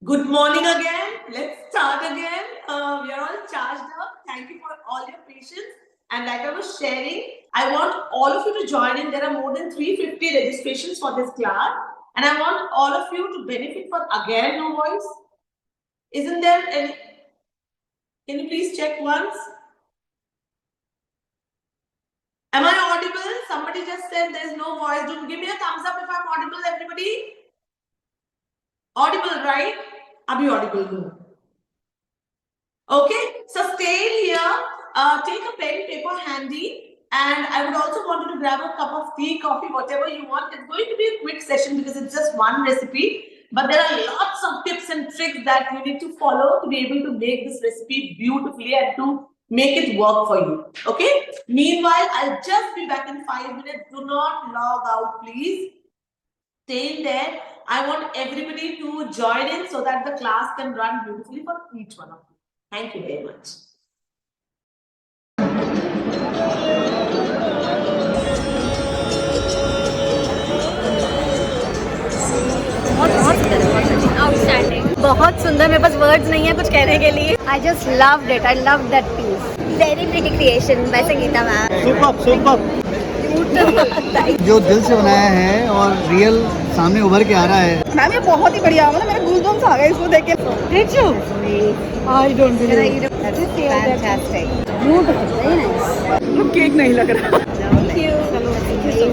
Good morning again. Let's start again. We are all charged up. Thank you for all your patience. And like I was sharing, I want all of you to join in. There are more than 350 registrations for this class. And I want all of you to benefit from again no voice. Isn't there any? Can you please check once? Am I audible? Somebody just said there's no voice. Do give me a thumbs up if I'm audible, everybody. Audible, right? Are you audible? Okay, so stay here, take a pen, paper handy, and I would also want you to grab a cup of tea, coffee, whatever you want. It's going to be a quick session because it's just one recipe, but there are lots of tips and tricks that you need to follow to be able to make this recipe beautifully and to make it work for you. Okay, meanwhile, I'll just be back in 5 minutes. Do not log out, please. Stay in there. I want everybody to join in so that the class can run beautifully for each one of you. Thank you very much. बहुत सुंदर. मेरे पास words नहीं है कुछ कहने के लिए. I just loved it. I loved that piece. Very pretty creation by Sangeeta Mam. Super जो दिल से बनाया है और रियल सामने उभर के आ रहा है. मैम ये बहुत ही बढ़िया. मतलब मेरे गूज़बम्स आ गए इसको देख के. Did you? I don't believe. That's fantastic. Beautiful. Very nice. वो केक नहीं लग रहा. Thank you. Amazing.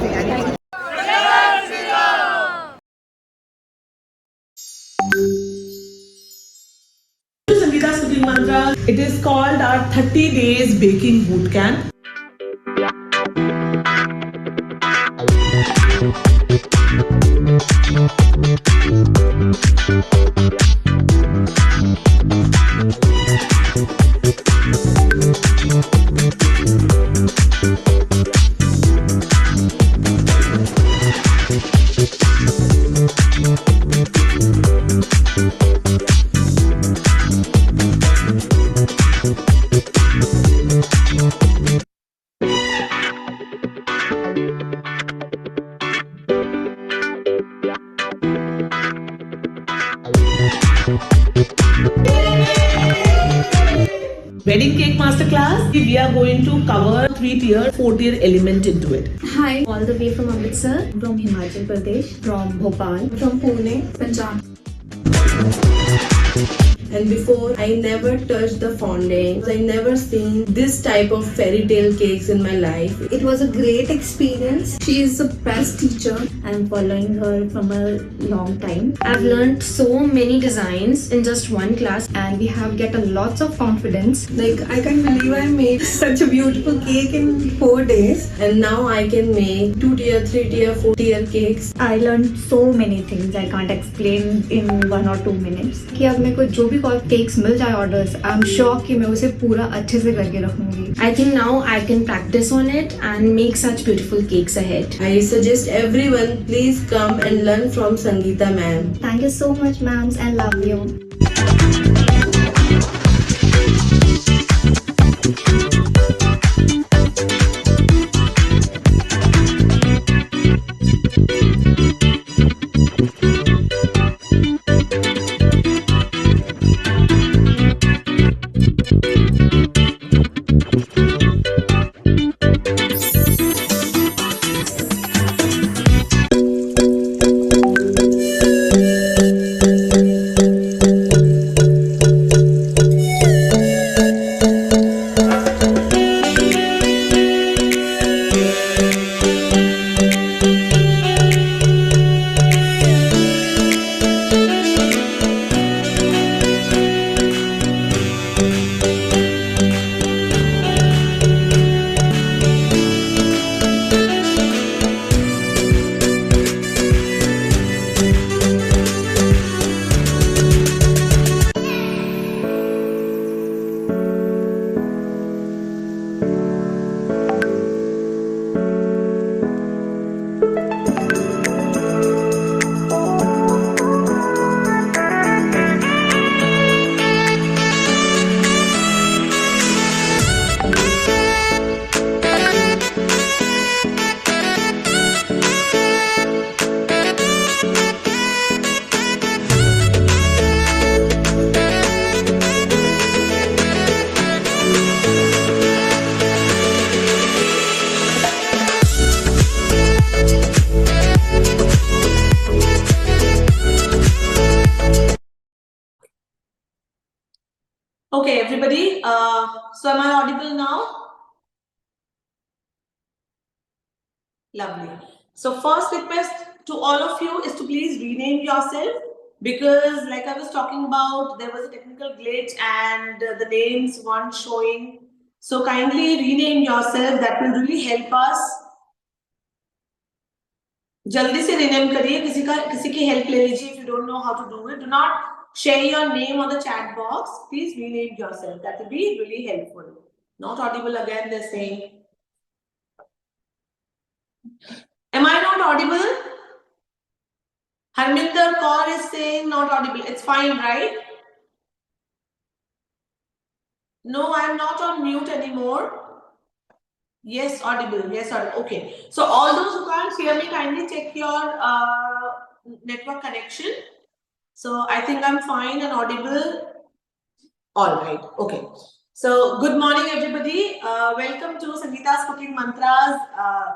Sangeeta's cooking mantra. It is called our 30 days baking boot camp. Wedding cake masterclass. We are going to cover 3-tier, 4-tier element into it. Hi, all the way from Amritsar, from Himachal Pradesh, from Bhopal, from Pune, Punjab. And before, I never touched the fondant. I never seen this type of fairy tale cakes in my life. It was a great experience. She is the best teacher. I'm following her from a long time. I've learned so many designs in just one class, and we have get a lots of confidence. Like, I can't believe I made such a beautiful cake in 4 days. And now I can make 2-tier, 3-tier, 4-tier cakes. I learned so many things I can't explain in 1 or 2 minutes. कि अब मेरे को जो भी cakes मिल जाए orders, I am sure कि मैं उसे पूरा अच्छे से करके रखूंगी. I think now I can practice on it and make such beautiful cakes ahead. I suggest everyone please come and learn from Sangeeta Mam. Thank you so much, ma'ams, and love you. Okay, everybody. So am I audible now? Lovely. So first request to all of you is to please rename yourself, because like I was talking about, there was a technical glitch and the names weren't showing. So kindly rename yourself. That will really help us. जल्दी से rename करिए. किसी की help ले लीजिए. If you don't know how to do it, do not share your name on the chat box. Please rename yourself. That will be really helpful. Not audible again, they're saying. Am I not audible? Harminder Kaur is saying not audible. It's fine, right? No, I'm not on mute anymore. Yes, audible. Yes, audible. Okay. So all those who can't hear me, kindly check your network connection. So I think I'm fine and audible. All right. Okay. So good morning, everybody. Welcome to Sangeeta's Cooking Mantras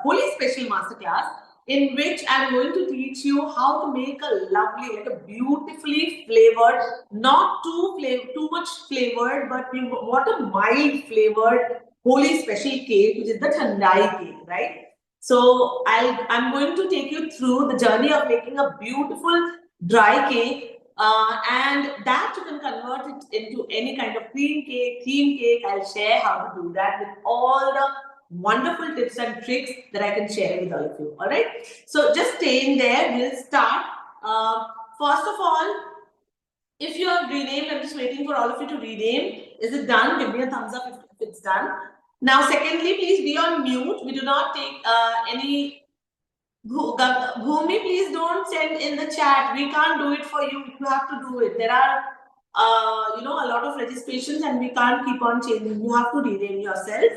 Holy Special Masterclass, in which I'm going to teach you how to make a lovely, like a beautifully flavored, not too much flavored, but you want a mild flavored holy special cake, which is the Thandai cake, right? So I'm going to take you through the journey of making a beautiful dry cake. And that you can convert it into any kind of cream cake, theme cake. I'll share how to do that with all the wonderful tips and tricks that I can share with all of you. All right. So just stay in there. We'll start. First of all, if you have renamed, I'm just waiting for all of you to rename. Is it done? Give me a thumbs up if it's done. Now, secondly, please be on mute. We do not take any. Bhumi, please don't send in the chat. We can't do it for you. You have to do it. There are, a lot of registrations and we can't keep on changing. You have to rename yourself.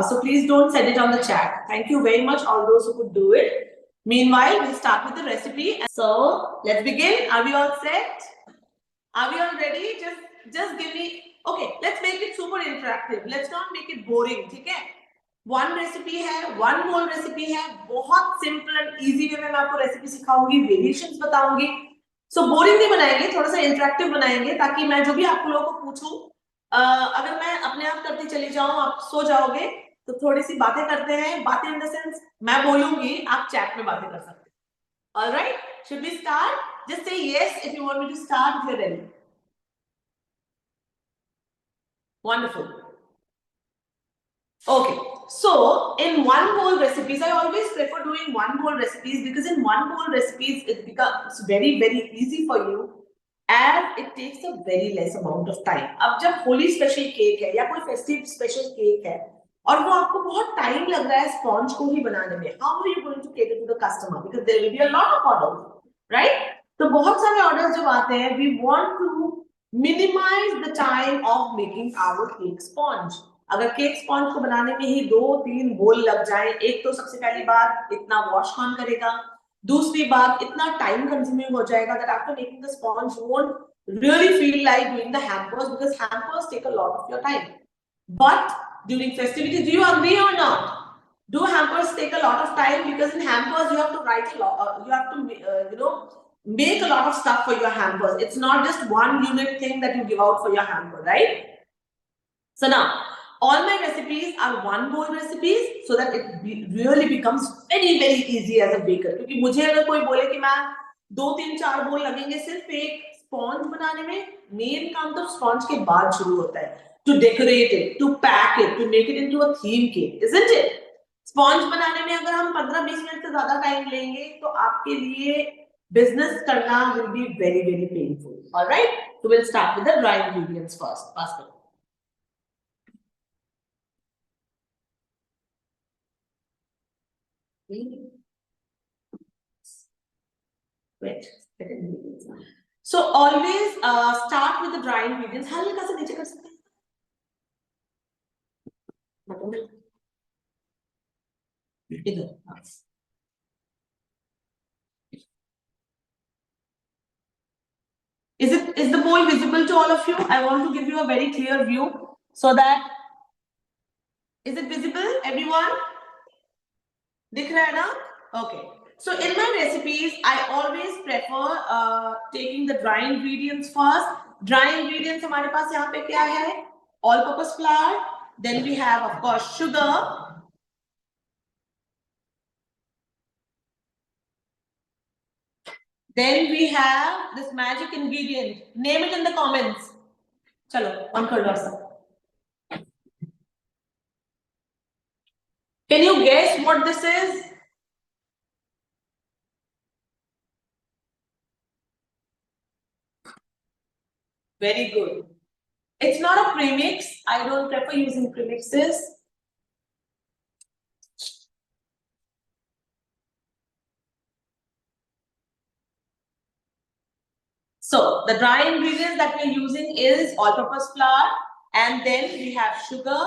So please don't send it on the chat. Thank you very much, all those who could do it. Meanwhile, we'll start with the recipe. So let's begin. Are we all set? Are we all ready? Just give me. Okay, let's make it super interactive. Let's not make it boring. Okay? One recipe है, one बोल recipe है, बहुत simple and easy way में मैं आपको recipe सिखाऊंगी, variations बताऊंगी. So boring नहीं बनाएंगे, थोड़ा सा इंटरेक्टिव बनाएंगे, ताकि मैं जो भी आप लोगों को पूछूं, अगर मैं अपने आप करती चली जाऊं, आप सो जाओगे, तो थोड़ी सी बातें करते हैं. बातें इन द सेंस मैं बोलूंगी, आप चैट में बातें कर सकते हैं. Alright, should we start? Just say yes if you want me to start, if you are ready. Wonderful. Okay, so in one bowl recipes, I always prefer doing one bowl recipes, because in one bowl recipes it becomes very easy for you and it takes a very less amount of time. अब जब Holi special cake है या कोई festive special cake है और वो आपको बहुत टाइम लग रहा है स्पॉन्ज को ही बनाने में, how are you going to cater to the customer? Because there will be a lot of orders, right? तो बहुत सारे orders जब आते हैं, we want to minimize the time of making our cake sponge. अगर केक स्पॉन्ज को बनाने में ही 2-3 बोल लग जाए, एक तो सबसे पहली बात इतना वॉश कौन करेगा, दूसरी बात इतना टाइम कंज्यूमिंग हो जाएगा that after making the sponge you won't really feel like doing the hampers, because hampers take a lot of your time. But during festivities, do you agree or not? Do hampers take a lot of time? Because in hampers you have to write a lot, you have to make a lot of stuff for your hampers. It's not just one unit thing that you give out for your hamper, right? So now all my recipes are one bowl recipes, so that it really becomes very easy as a baker. क्योंकि मुझे अगर कोई बोले कि मैं 2-3-4 बोल लगेंगे सिर्फ एक स्पॉन्ज बनाने में, मेन काम तो स्पॉन्ज के बाद शुरू होता है. To decorate it, to pack it, to make it into a theme cake, isn't it? Sponge बनाने में अगर हम 15-20 मिनट से ज्यादा टाइम लेंगे तो आपके लिए बिजनेस करना will be very painful. All right? So we'll start with the dry ingredients first. Pascal. Wait. So always start with the dry ingredients. हल्का सा नीचे कर सकते हैं. इधर. Is the bowl visible to all of you? I want to give you a very clear view so that. Is it visible, everyone? दिख रहा है ना? Okay. So in my recipes, I always prefer taking the dry ingredients first dry ingredients हमारे पास यहाँ पे क्या है? All purpose flour, then we have of course sugar, then we have this magic ingredient. Name it in the comments. Chalo, one कर लो सब. Can you guess what this is? Very good. It's not a premix. I don't prefer using premixes. So the dry ingredients that we're using is all-purpose flour, and then we have sugar,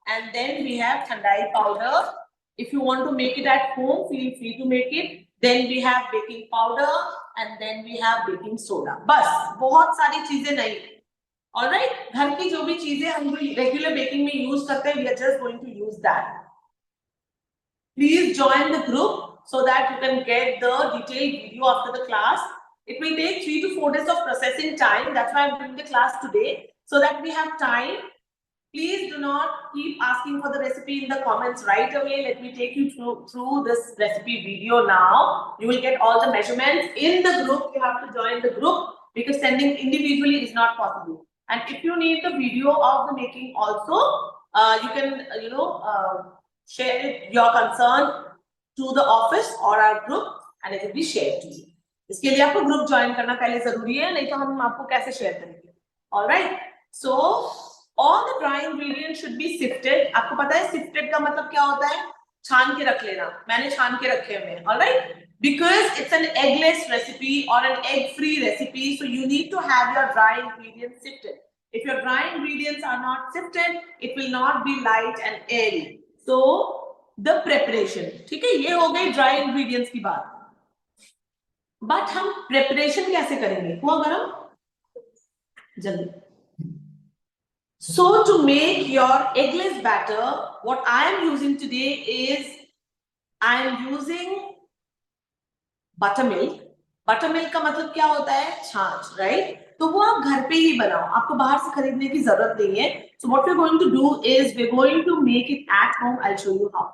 and then we have thandai powder. If you want to make it at home, feel free to make it. Then we have baking powder, and then we have baking soda. बस बहुत सारी चीजें नहीं. All right, घर की जो भी चीजें हम regular baking में use करते हैं, we are just going to use that. Please join the group so that you can get the detailed video after the class. It will take 3 to 4 days of processing time. That's why I'm doing the class today, so that we have time. Please do not keep asking for the recipe in the comments right away. Let me take you through this recipe video now. You will get all the measurements in the group. You have to join the group because sending individually is not possible. And if you need the video of the making also, you can, share your concern to the office or our group, and it will be shared to you. इसके लिए आपको group join करना पहले जरूरी है, नहीं तो हम आपको कैसे शेयर करेंगे. All right. So all the dry ingredients should be sifted. आपको पता है sifted का मतलब क्या होता है? छान के रख लेना. मैंने छान के रखे हुए हैं. All right. Because it's an eggless recipe or an egg-free recipe, so you need to have your dry ingredients sifted. If your dry ingredients are not sifted, it will not be light and airy. So the preparation, ठीक है, ये हो गई dry ingredients की बात. But हम preparation कैसे करेंगे? हुआ गरम? जल्दी. So to make your eggless batter, what I am using today is I am using buttermilk. Buttermilk का मतलब क्या होता है? छाछ, right? तो वो आप घर पे ही बनाओ, आपको बाहर से खरीदने की जरूरत नहीं है. So what we're going to do is we're going to make it at home. I'll show you how.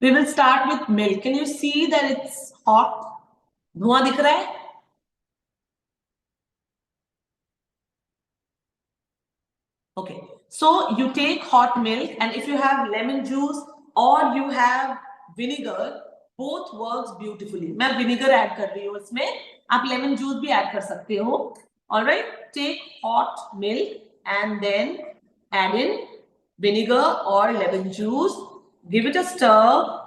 We will start with milk. Can you see that it's hot? धुआं दिख रहा है? Okay. So you take hot milk, and if you have lemon juice or you have vinegar, both works beautifully. मैं vinegar add कर रही हूँ इसमें. आप lemon juice भी add कर सकते हो. All right. Take hot milk and then add in vinegar or lemon juice. Give it a stir.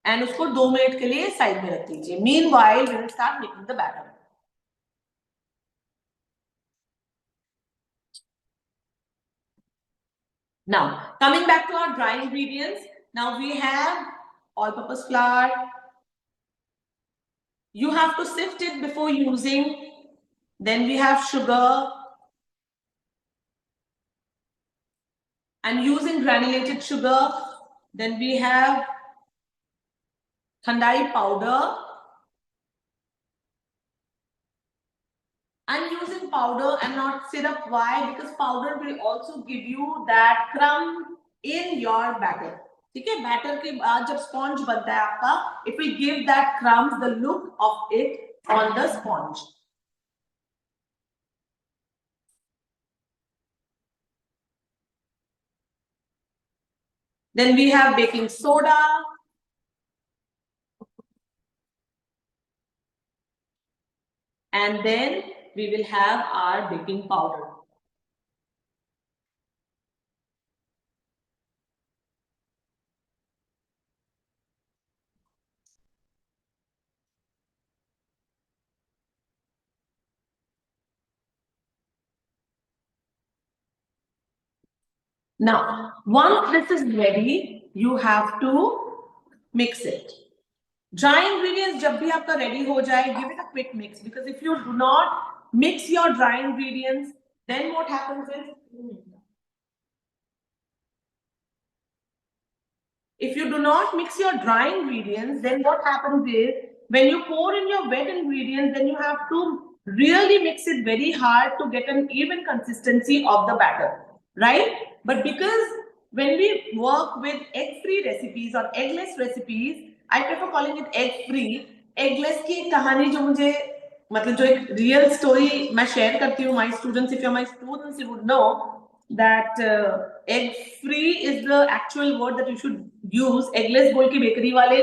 And उसको 2 मिनट के लिए साइड में रख दीजिए. Meanwhile, we will start making the batter. Now, coming back to our dry ingredients. Now we have all-purpose flour. You have to sift it before using. Then we have sugar. And using granulated sugar. Then we have thandai powder. I'm using powder and not syrup. Why? Because powder will also give you that crumb in your batter. ठीक है, batter के बाद जब sponge बनता है आपका, it will give that crumbs, the look of it on the sponge. Then we have baking soda. And then we will have our baking powder. Now, once this is ready, you have to mix it. Dry ingredients जब भी आपका ready हो जाए, give it a quick mix, because if you do not mix your dry ingredients. Then what happens is, if you do not mix your dry ingredients, then what happens is, when you pour in your wet ingredients, then you have to really mix it very hard to get an even consistency of the batter, right? But because when we work with egg-free recipes or eggless recipes, I prefer calling it egg-free. Eggless की कहानी जो मुझे मतलब जो एक real story मैं share करती हूँ my students, if you're my students, you would know that egg-free is the actual word that you should use. Eggless बोल के bakery वाले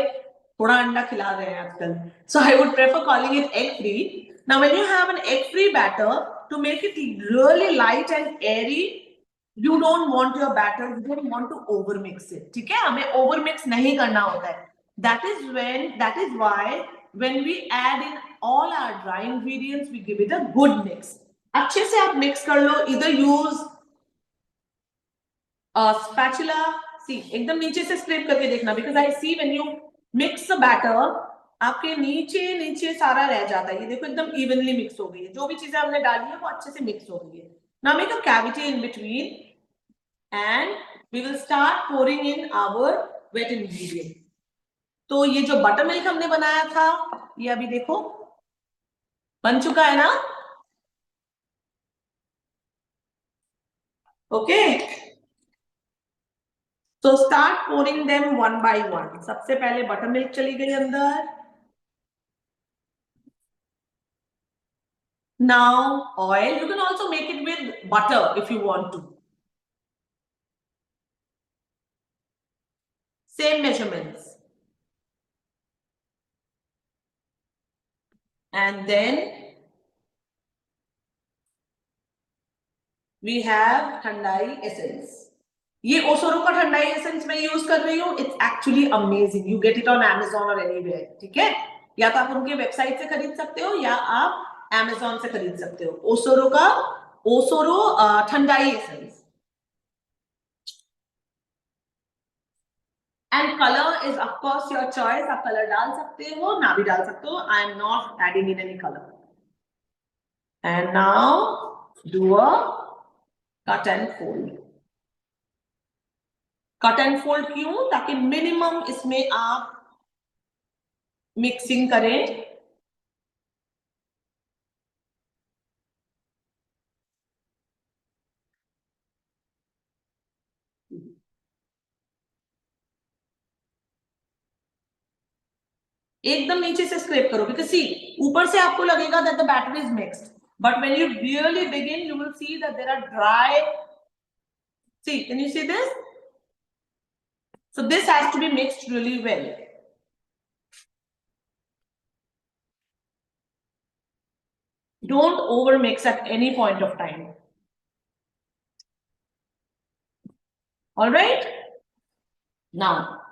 थोड़ा अंडा खिला रहे हैं आजकल. So I would prefer calling it egg-free. Now, when you have an egg-free batter, to make it really light and airy, you don't want your batter, you don't want to overmix it. ठीक है? हमें overmix नहीं करना होता है. That is why when we add in all our dry ingredients, we give it a good mix. अच्छे से आप mix कर लो. Either use spatula. See, एकदम नीचे से scrape करके देखना, because I see when you mix the batter, आपके नीचे सारा रह जाता है. ये देखो एकदम evenly mix हो गई है. जो भी चीजें हमने डाली है वो अच्छे से mix हो गई है. Now make a cavity in between and we will start pouring in our wet ingredient. तो ये जो buttermilk हमने बनाया था, ये अभी देखो बन चुका है ना? Okay. So start pouring them one by one. सबसे पहले buttermilk चली गई अंदर. Now oil. You can also make it with butter if you want to. Same measurements. And then we have Thandai Essence. ये ओसोरो का ठंडाई एसेंस मैं use कर रही हूँ. It's actually amazing. You get it on Amazon or anywhere. ठीक है? या तो आप उनके वेबसाइट से खरीद सकते हो या आप Amazon से खरीद सकते हो. ओसोरो ठंडाई essence. And color is of course your choice. आप color डाल सकते हो, ना भी डाल सकते हो. I am not adding in any color. And now do a cut and fold. Cut and fold क्यों? ताकि minimum इसमें आप mixing करें. एकदम नीचे से scrape करो, because see, ऊपर से आपको लगेगा that the batter is mixed, but when you really begin, you will see that there are dry. See, can you see this? So this has to be mixed really well. Don't over mix at any point of time. All right? Now,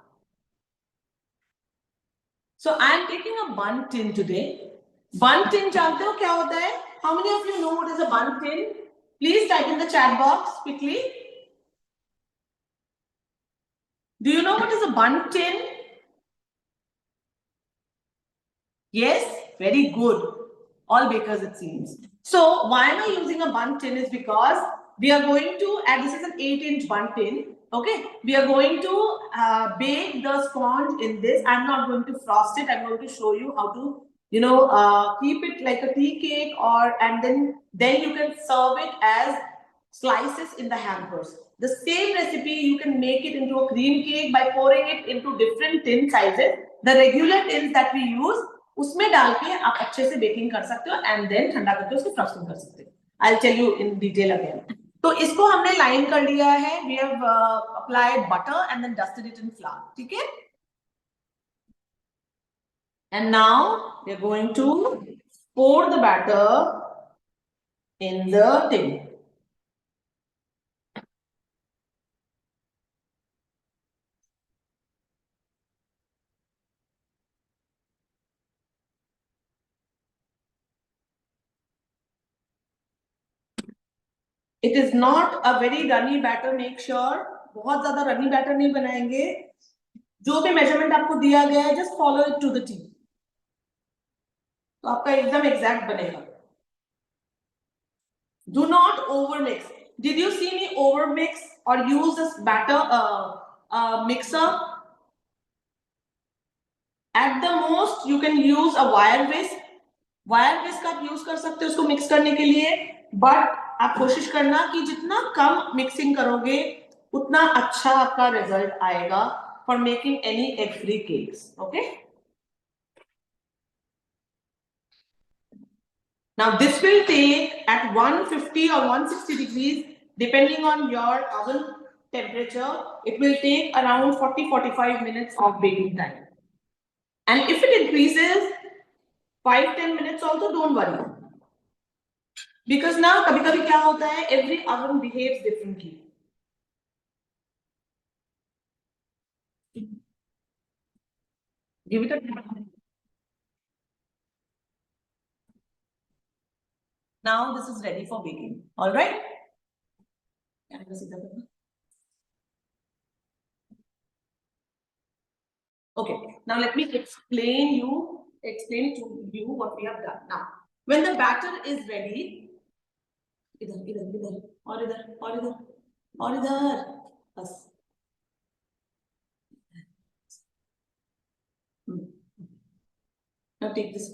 so I am taking a bun tin today. Bun tin जानते हो क्या होता है? How many of you know what is a bun tin? Please type in the chat box quickly. Do you know what is a bun tin? Yes, very good. All bakers it seems. So why am I using a bun tin is because we are going to, and this is an 8-inch bun tin. Okay, we are going to bake the sponge in this. I'm not going to frost it. I'm going to show you how to, keep it like a tea cake, and then you can serve it as slices in the hampers. The same recipe you can make it into a cream cake by pouring it into different tin sizes. The regular tins that we use, उसमें डाल के आप अच्छे से baking कर सकते हो and then ठंडा करके उसको फ्रॉस्टिंग कर सकते हो. I'll tell you in detail again. तो इसको हमने लाइन कर लिया है. We have applied butter and then dusted it in flour. ठीक है? And now we are going to pour the batter in the tin. It is not a very runny batter. Make sure बहुत ज़्यादा runny batter नहीं बनाएंगे. जो भी measurement आपको दिया गया है, just follow it to the T. तो आपका एकदम exact बनेगा. Do not overmix. Did you see me overmix or use this batter mixer? At the most, you can use a wire whisk. Wire whisk आप use कर सकते हो उसको mix करने के लिए, बट आप कोशिश करना कि जितना कम मिक्सिंग करोगे उतना अच्छा आपका रिजल्ट आएगा for making any egg free cakes. Okay, now this will take at 150 or 160 degrees depending on your oven temperature. It will take around 40-45 minutes of baking time, and if it increases 5-10 minutes also, don't worry. Because now कभी-कभी क्या होता है, every oven behaves differently. Give it a try. Now this is ready for baking. All right. Okay. Now let me explain to you what we have done. Now, when the batter is ready, इधर और इधर बस. Now take this.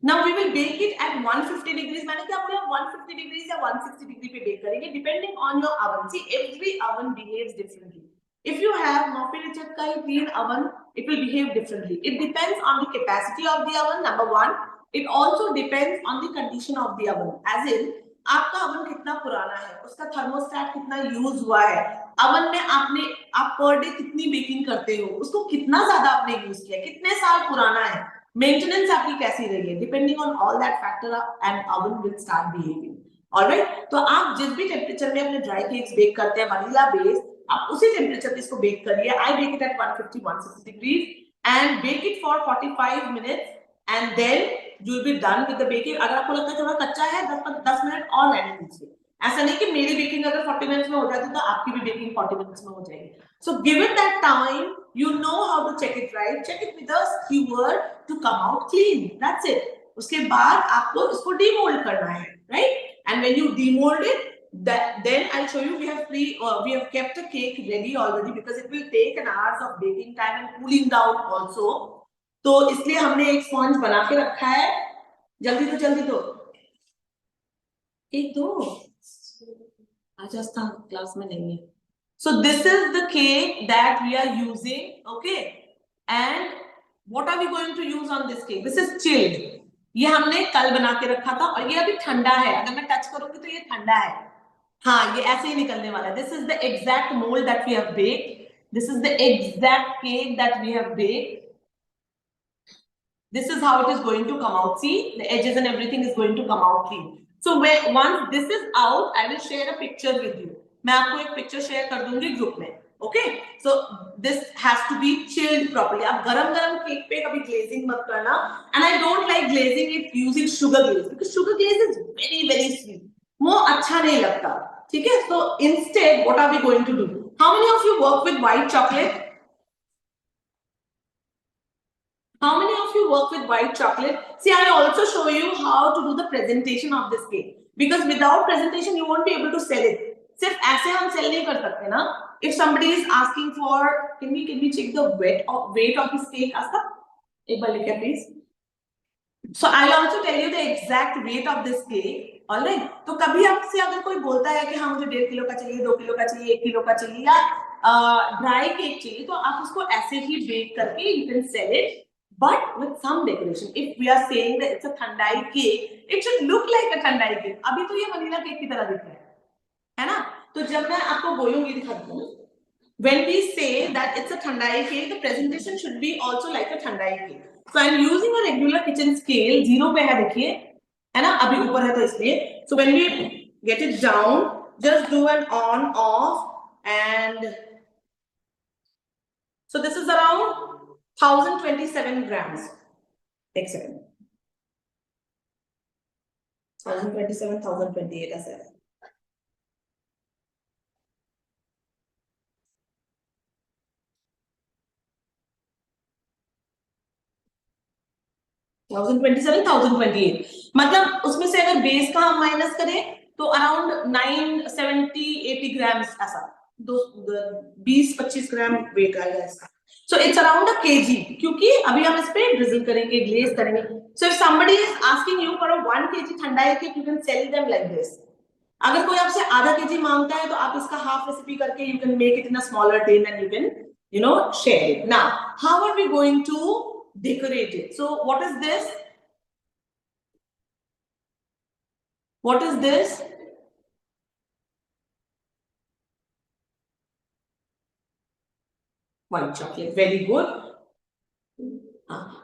Now we will bake it at 150 degrees. मैंने क्या बोला, 150 degrees या 160 degree पे bake करेंगे depending on your oven. See, every oven behaves differently. If you have Murphy Richard का ही green oven, it will behave differently. It depends on the capacity of the oven. Number one, it also depends on the condition of the oven. As in, आपका oven कितना पुराना है, उसका thermostat कितना use हुआ है, oven में आप per day कितनी baking करते हो, उसको कितना ज़्यादा आपने use किया, कितने साल पुराना है, मेंटेनेंस आपकी कैसी रही है, depending on all that factor and oven will start behaving. Alright, तो आप जिस भी टेम्परेचर में अपने ड्राई केक्स बेक करते हैं वनीला बेस, आप उसी टेम्परेचर पे इसको बेक करिए. I bake it at 150-160 degrees and bake it for 45 minutes and then you will be done with the baking. अगर आपको लगता है थोड़ा कच्चा है, 10 मिनट और रहने दीजिए. ऐसा नहीं कि मेरी बेकिंग अगर 40 मिनट्स में हो जाती तो आपकी भी बेकिंग 40 मिनट्स में हो जाएगी. So give it that time. You know how to check it, right? Check it with a skewer to come out clean. That's it. उसके बाद आपको इसको demold करना है, right? And when you demold it, then I'll show you. We have kept a cake ready already because it will take an hours of baking time and cooling down also. तो इसलिए हमने एक sponge बना के रखा है. जल्दी दो. एक दो. आज आस्था क्लास में नहीं है. So this is the cake that we are using, okay? And what are we going to use on this cake? This is chilled. ये हमने कल बना के रखा था और ये अभी ठंडा है. अगर मैं टच करूंगी तो ये ठंडा है. हाँ, ये ऐसे ही निकलने वाला है. This is the exact mold that we have baked. This is the exact cake that we have baked. This is how it is going to come out. See, the edges and everything is going to come out clean. So once this is out, I will share a picture with you. मैं आपको एक picture share कर दूंगी group में. Okay, so this has to be chilled properly. आप गरम cake पे कभी ग्लेजिंग मत करना. And I don't like glazing it using sugar glaze because sugar glaze is very sweet. वो अच्छा नहीं लगता. ठीक है, so instead what are we going to do? How many of you work with white chocolate? How many of you work with white chocolate? See, I will also show you how to do the presentation of this cake because without presentation you won't be able to sell it. सिर्फ ऐसे हम cell नहीं कर सकते ना. If somebody is asking for, can we check the weight of this cake? Asta, एक बार लिखिए please. So I'll also tell you the exact weight of this cake. Alright. तो कभी आपसे अगर कोई बोलता है कि हाँ मुझे 1.5 किलो का चाहिए, 2 किलो का चाहिए, 1 किलो का चाहिए या ड्राई केक चाहिए, तो आप उसको ऐसे ही बेक करके you can sell it, but with some decoration. If we are saying that it's a thandai cake, it should look like a thandai cake. अभी तो ये वनीला केक की तरह दिख रहा है ना? तो जब मैं आपको बोलूंगी, दिखाती हूँ. When we say that it's a thandai cake, the presentation should be also like a thandai cake. So I'm using a regular kitchen scale. 0 पे है, देखिए, है ना? अभी ऊपर है तो इसलिए. So when we get it down, just do an on off, and so this is around 1027 grams. Take a second. 1027, 1028 ऐसा है. $1027, $1028. मतलब उसमें से अगर बेस का हम माइनस करें तो अराउंड 970-80 grams ऐसा, 20-25 ग्राम वेट आएगा इसका. So it's around a kg, क्योंकि अभी हम इस पे drizzle करेंगे, glaze करेंगे. So if somebody is asking you for a 1 kg thandai cake, you can sell them like this. अगर कोई आपसे आधा kg मांगता है तो आप इसका half recipe करके you can make it in a smaller tin and you can, you know, share it. Now, how are we going to decorate it? So what is this? What is this? White chocolate. Very good.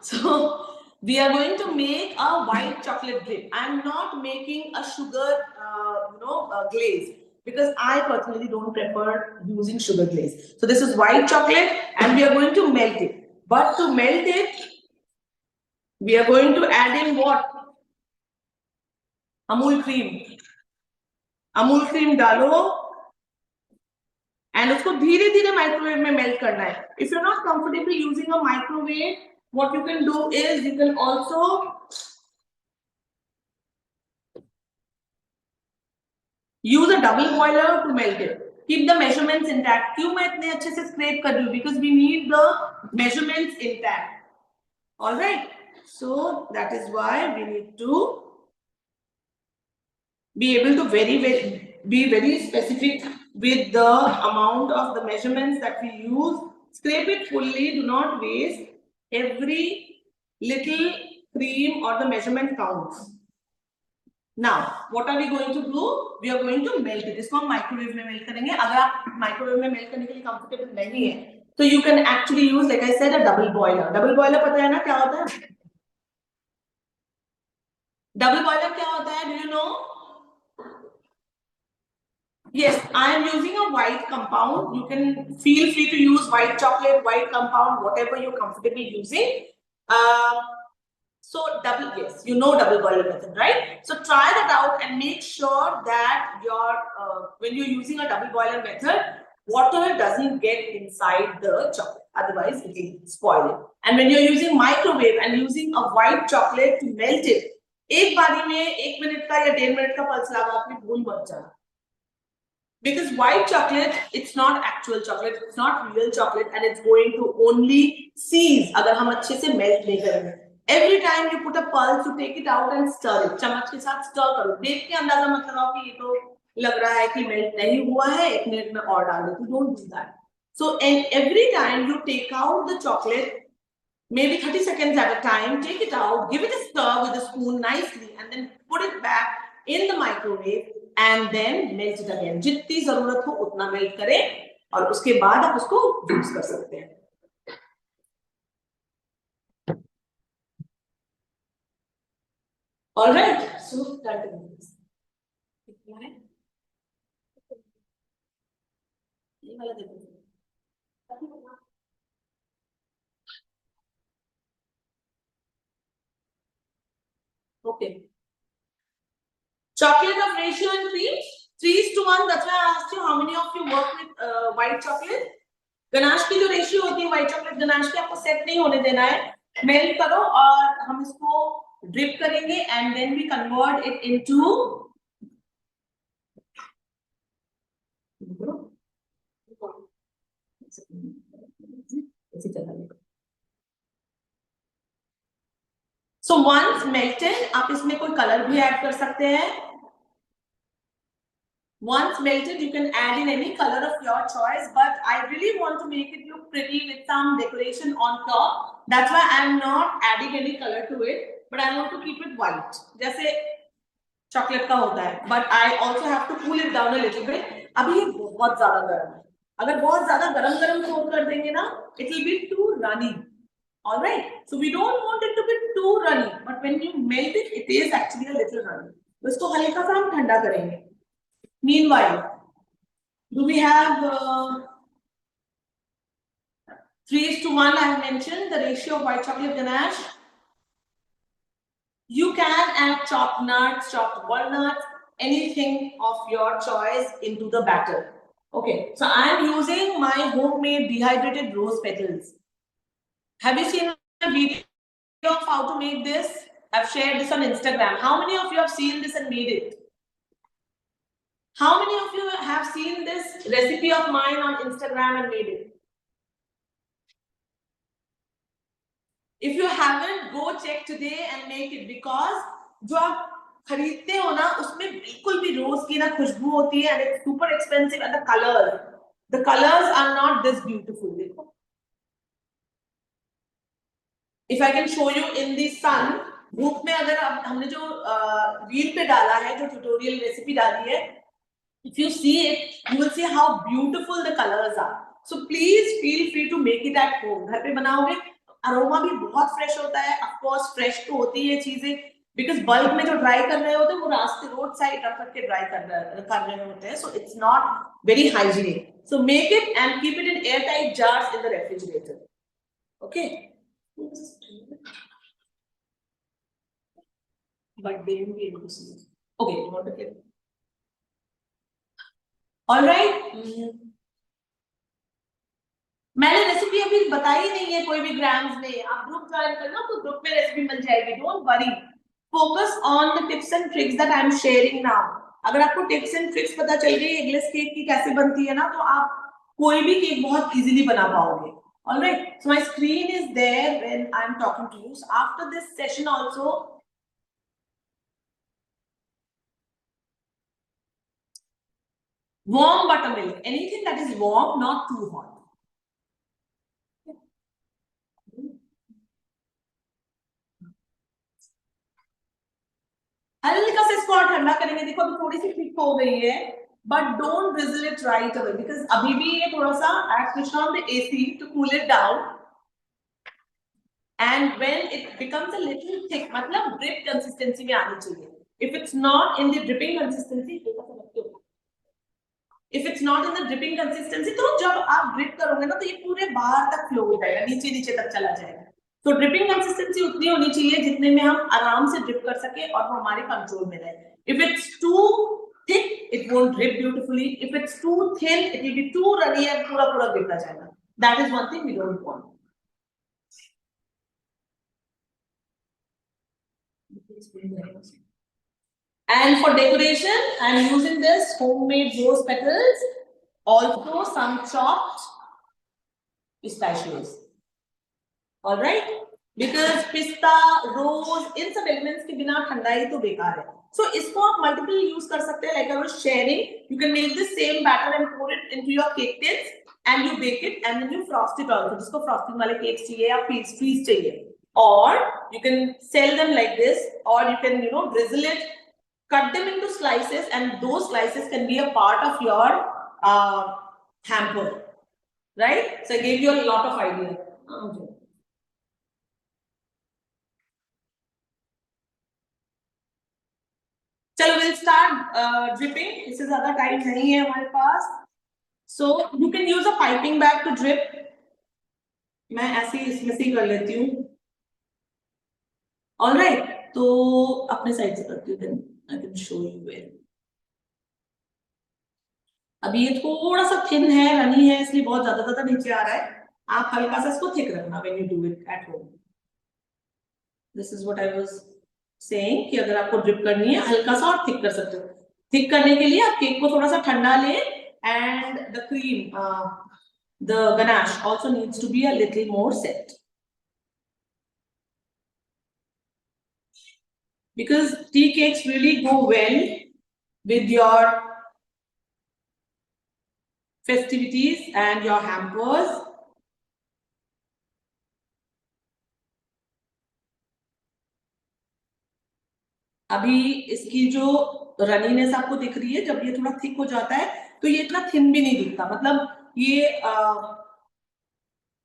So we are going to make a white chocolate drip. I'm not making a sugar, glaze, because I personally don't prefer using sugar glaze. So this is white chocolate, and we are going to melt it. But to melt it, we are going to add in what? Amul cream. Amul cream डालो. And उसको धीरे धीरे microwave में melt करना है. If you're not comfortable using a microwave, what you can do is you can also use a double boiler to melt it. Keep the measurements intact. क्यों मैं इतने अच्छे से scrape कर रही हूँ? Because we need the measurements intact. All right. So that is why we need to be able to be very specific with the amount of the measurements that we use. Scrape it fully. Do not waste. Every little cream or the measurement counts. Now, what are we going to do? We are going to melt it. इसको हम microwave में melt करेंगे. अगर आप microwave में melt करने के लिए comfortable नहीं है, तो you can actually use, like I said, a double boiler. Double boiler पता है ना क्या होता है? Double boiler क्या होता है? Do you know? Yes, I am using a white compound. You can feel free to use white chocolate, white compound, whatever you're comfortable using. So yes, you know double boiler method, right? So try that out and make sure that when you're using a double boiler method, water doesn't get inside the chocolate. Otherwise, it will spoil it. And when you're using microwave and using a white chocolate to melt it, एक बारी में 1 minute का या 1.5 minute का pulse लगा अपनी भूल मत जाना. Because white chocolate, it's not actual chocolate, it's not real chocolate, and it's going to only seize अगर हम अच्छे से melt नहीं करेंगे. Every time you put a pulse, you take it out and stir it. चम्मच के साथ stir करो. देख के अंदाजा मत लगाओ कि ये तो लग रहा है कि melt नहीं हुआ है, 1 मिनट में और डाल दो. Don't do that. So every time you take out the chocolate, maybe 30 seconds at a time, take it out, give it a stir with a spoon nicely, and then put it back in the microwave and then melt it again. जितनी जरूरत हो उतना melt करें और उसके बाद आप उसको यूज कर सकते हैं. All right, so that is okay. Chocolate of ratio and creams 3:1. That's why I asked you how many of you work with white chocolate. Ganache की जो रेशियो होती है व्हाइट चॉकलेट गनाश की आपको सेट नहीं होने देना है. मेल्ट करो और हम इसको ड्रिप करेंगे and then we convert it into So once melted, आप इसमें कोई कलर भी ऐड कर सकते हैं. Once melted, you can add in any color of your choice, but I really want to make it look pretty with some decoration on top. That's why I'm not adding any color to it, but I want to keep it white. जैसे chocolate का होता है, but I also have to cool it down a little bit. अभी ये बहुत ज़्यादा गर्म है. अगर बहुत ज़्यादा गरम कोट कर देंगे ना, it will be too runny. All right. So we don't want it to be too runny, but when you melt it, it is actually a little runny. तो इसको हल्का सा हम ठंडा करेंगे. Meanwhile, do we have 3:1? I have mentioned the ratio of white chocolate ganache. You can add chopped nuts, chopped walnuts, anything of your choice into the batter. Okay, so I am using my homemade dehydrated rose petals. Have you seen a video of how to make this? I've shared this on Instagram. How many of you have seen this and made it? How many of you have seen this recipe of mine on Instagram and made it? If you haven't, go check today and make it, because जो आप खरीदते हो ना उसमें बिल्कुल भी रोज की ना खुशबू होती है, and it's super expensive, and the colors are not this beautiful. देखो, if I can show you in the sun, धूप में अगर हमने जो रील पे डाला है, जो ट्यूटोरियल रेसिपी डाली है, if you see it, you will see how beautiful the colors are. So please feel free to make it at home. घर पे बनाओगे, अरोमा भी बहुत फ्रेश होता है. Of course fresh तो होती है चीजें, because बल्ब में जो ड्राई कर रहे होते हैं वो रास्ते रोड साइड रख के ड्राई कर रहे होते हैं. So it's not very hygienic. So make it and keep it in airtight jars in the refrigerator. Okay. But they will be able to see it. Okay, you want to get it? All right. मैंने recipe अभी बताई नहीं है कोई भी grams में. आप group join करना तो ग्रुप में रेसिपी मिल जाएगी. Don't worry, focus on the tips and tricks that I am sharing now. अगर आपको टिप्स एंड ट्रिक्स पता चल गई एगलेस केक की कैसे बनती है ना, तो आप कोई भी केक बहुत इजीली बना पाओगे. All right, so my screen is there when I am talking to you. So after this session also, warm buttermilk, anything that is warm, not too hot. हल्का से इसको और ठंडा करेंगे. देखो अभी थोड़ी सी थिक हो गई है, but don't drizzle it right away, because अभी भी ये थोड़ा सा switch on the AC to cool it down. And when it becomes a little thick, मतलब drip consistency में आनी चाहिए. If it's not in the dripping consistency, तो जब आप ड्रिप करोगे ना तो ये पूरे बाहर तक फ्लो हो जाएगा, नीचे तक चला जाएगा. तो ड्रिपिंग कंसिस्टेंसी उतनी होनी चाहिए जितने में हम आराम से ड्रिप कर सके और वो हमारे कंट्रोल में रहे. If it's too thick, it won't drip beautifully. If it's too thin, it will be too runny and पूरा गिरता जाएगा. That is one thing we don't want. And for decoration, I am using this homemade rose petals, also some chopped pistachios. All right, because pista, rose, इन सब elements के बिना ठंडाई तो बेकार है. So इसको आप multiple use कर सकते हैं. Like I was sharing, you can make the same batter and pour it into your cake tins and you bake it and then you frost it also. जिसको frosting वाले cakes चाहिए या freeze चाहिए, or you can sell them like this, or you can drizzle it, cut them into slices, and those slices can be a part of your hamper, right? So I gave you a lot of ideas. Okay. चलो we'll start dripping. इससे ज़्यादा time नहीं है हमारे पास. So you can use a piping bag to drip. मैं ऐसे ही इसमें से कर लेती हूँ. All right, तो अपने साइड से करती हूँ, then I can show you where. अभी ये थोड़ा सा thin है, रनी है, इसलिए बहुत ज़्यादा नीचे आ रहा है. आप हल्का सा इसको thick रखना when you do it at home. This is what I was saying कि अगर आपको ड्रिप करनी है हल्का सा और थिक कर सकते हो. थिक करने के लिए आप केक को थोड़ा सा ठंडा लें, and the cream, the ganache also needs to be a little more set, because tea cakes really go well with your festivities and your hampers. अभी इसकी जो रनीनेस आपको दिख रही है, जब ये थोड़ा थिक हो जाता है तो ये इतना थिन भी नहीं दिखता. मतलब ये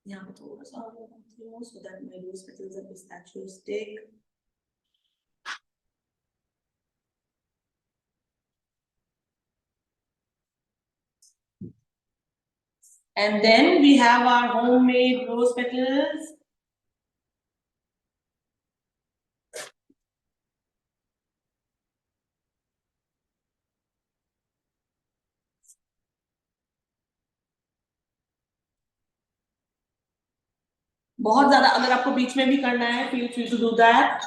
यहाँ पे थोड़ा सा so that my rose petals and pistachios stick. And then we have our homemade rose petals. बहुत ज्यादा अगर आपको बीच में भी करना है, feel free to do that.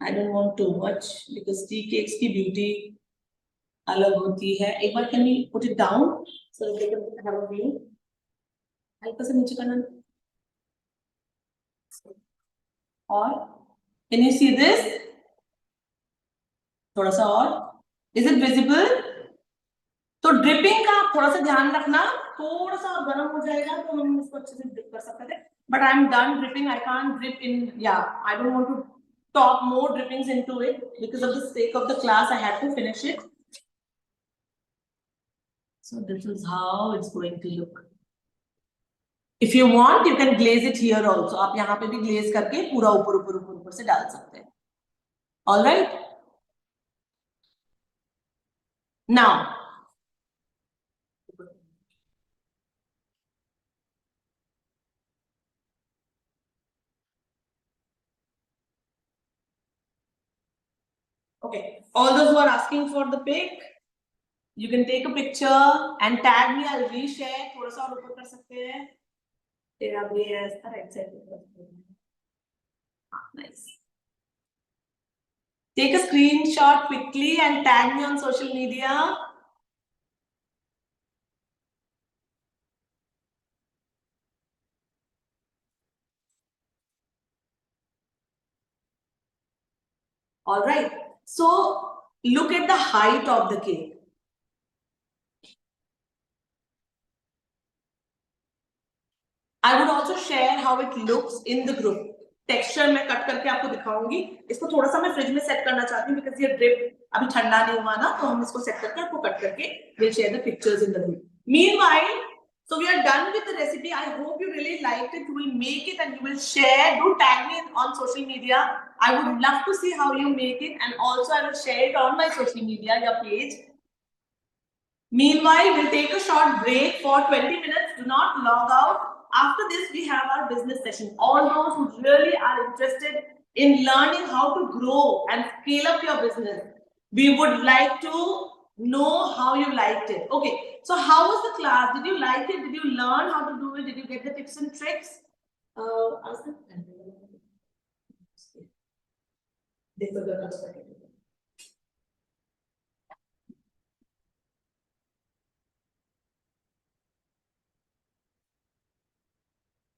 I don't want too much because tea cakes की beauty अलग होती है. एक बार can we put it down so that they can have a view? हल्का सा नीचे करना. और can you see this? थोड़ा सा और. Is it visible? तो ड्रिपिंग का थोड़ा सा ध्यान रखना. थोड़ा सा गर्म हो जाएगा तो हम इसको अच्छे से ड्रिप कर सकते थे. But I'm done dripping. I can't drip in. Yeah, I don't want to top more drippings into it because of the sake of the class. I have to finish it. So this is how it's going to look. If you want, you can glaze it here also. आप यहाँ पे भी glaze करके पूरा ऊपर से डाल सकते हैं. All right. Now. Okay, all those who are asking for the pic, you can take a picture and tag me. I'll reshare. थोड़ा सा और ऊपर कर सकते हैं. तेरा भी है right side पे. Nice. Take a screenshot quickly and tag me on social media. All right. So look at the height of the cake. I would also share how it looks in the group. Texture मैं cut करके आपको दिखाऊंगी. इसको थोड़ा सा मैं fridge में set करना चाहती हूँ because ये ड्रिप अभी ठंडा नहीं हुआ ना, तो हम इसको सेट करके आपको कट करके we'll share the pictures in the group. Meanwhile, so we are done with the recipe. I hope you really liked it. You will make it and you will share. Do tag me on social media. I would love to see how you make it, and also I will share it on my social media, your page. Meanwhile, we'll take a short break for 20 minutes. Do not log out. After this, we have our business session. All those who really are interested in learning how to grow and scale up your business, we would like to know how you liked it. Okay, so how was the class? Did you like it? Did you learn how to do it? Did you get the tips and tricks?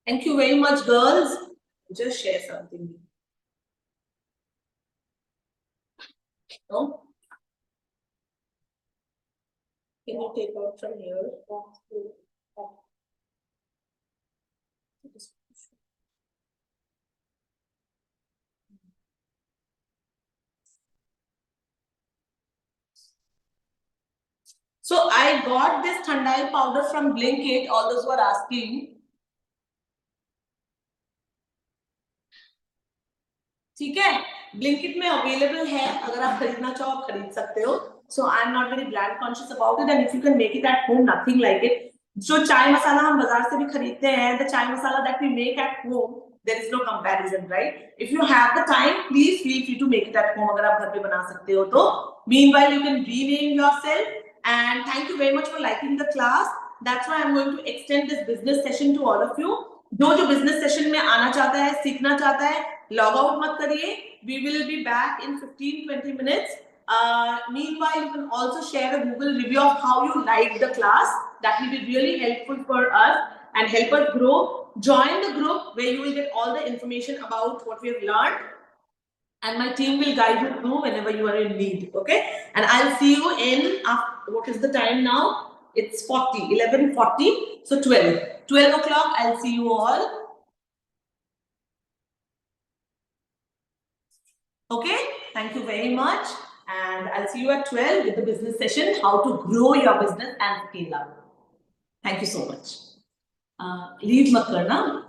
Thank you very much, girls. Just share something. No? Can you take out from here? So I got this Thandai powder from Blinkit. All those who are asking. ठीक है, Blinkit में available है. अगर आप खरीदना चाहो आप खरीद सकते हो. So I'm not very brand conscious about it, and if you can make it at home, nothing like it. जो चाय मसाला हम बाजार से भी खरीदते हैं, the chai masala that we make at home, there is no comparison, right? If you have the time, please feel free to make it at home. अगर आप घर पे बना सकते हो तो. Meanwhile, you can rename yourself. And thank you very much for liking the class. That's why I'm going to extend this business session to all of you. जो business session में आना चाहता है, सीखना चाहता है, log out मत करिए. We will be back in 15-20 minutes. Meanwhile, you can also share a Google review of how you liked the class. That will be really helpful for us and help us grow. Join the group where you will get all the information about what we have learned. And my team will guide you through whenever you are in need. Okay? And I'll see you in, what is the time now? It's 11:40. So 12 o'clock, I'll see you all. Okay, thank you very much. And I'll see you at 12 with the business session, how to grow your business and scale up. Thank you so much. Leave mat karna.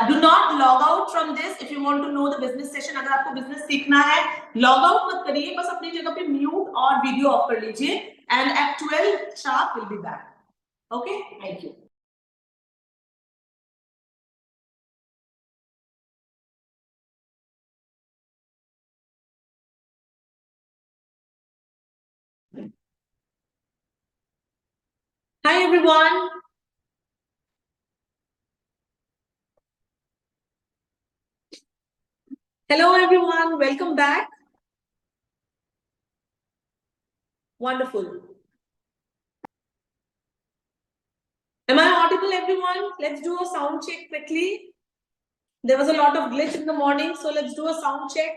Do not log out from this if you want to know the business session. अगर आपको business सीखना है, log out मत करिए, बस अपनी जगह पे mute और video off कर लीजिए. And at 12 sharp we'll be back. Okay, thank you. Hi everyone. Hello everyone, welcome back. Wonderful. Am I audible, everyone? Let's do a sound check quickly. There was a lot of glitch in the morning, so let's do a sound check.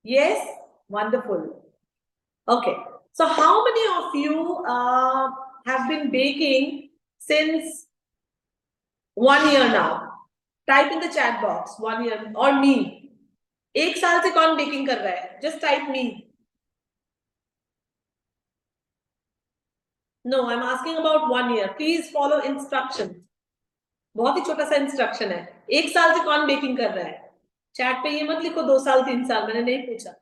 Yes? Wonderful. Okay. So how many of you have been baking since 1 year now? Type in the chat box, 1 year, or me. एक साल से कौन baking कर रहा है? Just type me. No, I'm asking about 1 year. Please follow instructions. बहुत ही छोटा सा इंस्ट्रक्शन है. एक साल से कौन बेकिंग कर रहा है? चैट पे ये मत लिखो 2 साल 3 साल, मैंने नहीं पूछा.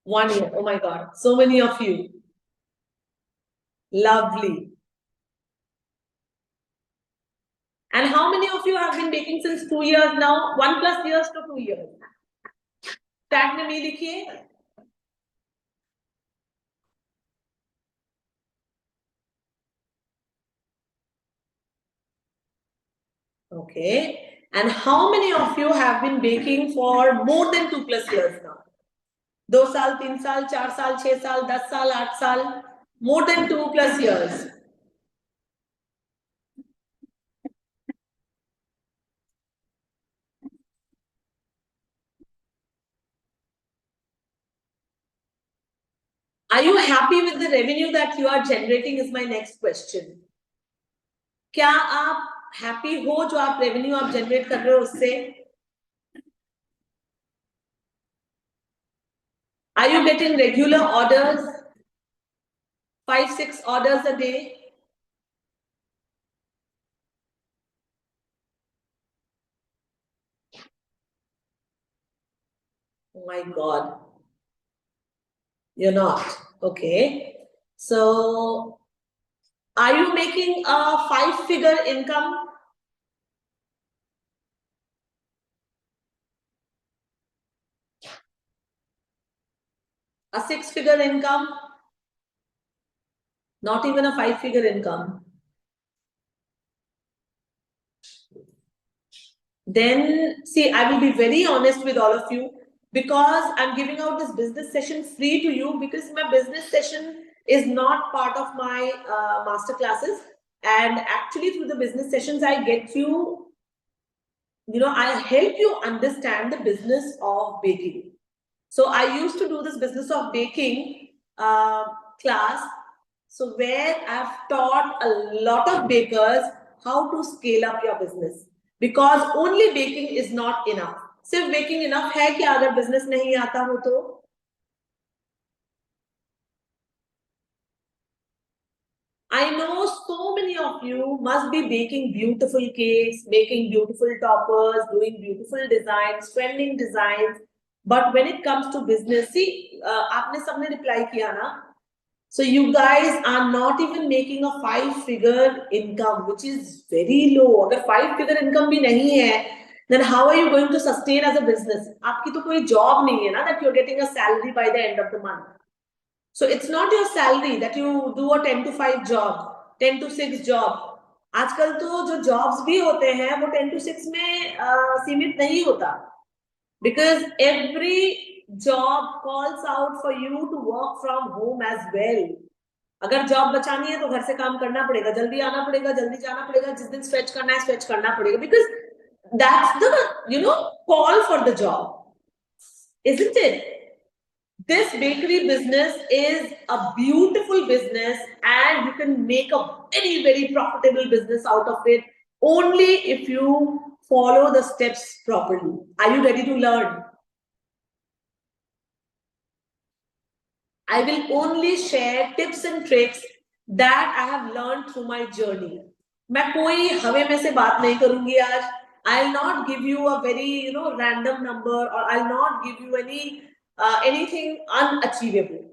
1 year. Oh my God, so many of you. Lovely. And how many of you have been baking since 2 years now? 1+ years to 2 years. Chat में me लिखिए. Okay. And how many of you have been baking for more than 2+ years now? 2 साल, 3 साल, 4 साल, 6 साल, 10 साल, 8 साल, more than 2+ years. Are you happy with the revenue that you are generating is my next question. क्या आप happy हो जो आप revenue आप generate कर रहे हो उससे? Are you getting regular orders? 5-6 orders a day? Oh my God. You're not. Okay. So, are you making a 5-figure income? A 6-figure income? Not even a 5-figure income. Then, see, I will be very honest with all of you because I'm giving out this business session free to you because my business session is not part of my master classes. And actually through the business sessions, I get you, I help you understand the business of baking. So I used to do this business of baking class. So where I've taught a lot of bakers how to scale up your business. Because only baking is not enough. सिर्फ baking enough है कि अगर business नहीं आता हो तो? I know so many of you must be baking beautiful cakes, making beautiful toppers, doing beautiful designs, trending designs. But when it comes to business, see, आपने सबने reply किया ना? So you guys are not even making a 5-figure income, which is very low. अगर 5-figure income भी नहीं है, then how are you going to sustain as a business? आपकी तो कोई job नहीं है ना that you're getting a salary by the end of the month. So it's not your salary that you do a 10 to 5 job, 10 to 6 job. आजकल तो जो jobs भी होते हैं वो 10 to 6 में सीमित नहीं होता. Because every job calls out for you to work from home as well. अगर जॉब बचानी है तो घर से काम करना पड़ेगा, जल्दी आना पड़ेगा, जल्दी जाना पड़ेगा, जिस दिन स्ट्रेच करना है स्ट्रेच करना पड़ेगा, because that's the call for the job, isn't it? This bakery business is a beautiful business and you can make a very, very profitable business out of it only if you follow the steps properly. Are you ready to learn? I will only share tips and tricks that I have learned through my journey. मैं कोई हवे में से बात नहीं करूंगी आज. I'll not give you a very random number, or I'll not give you anything unachievable.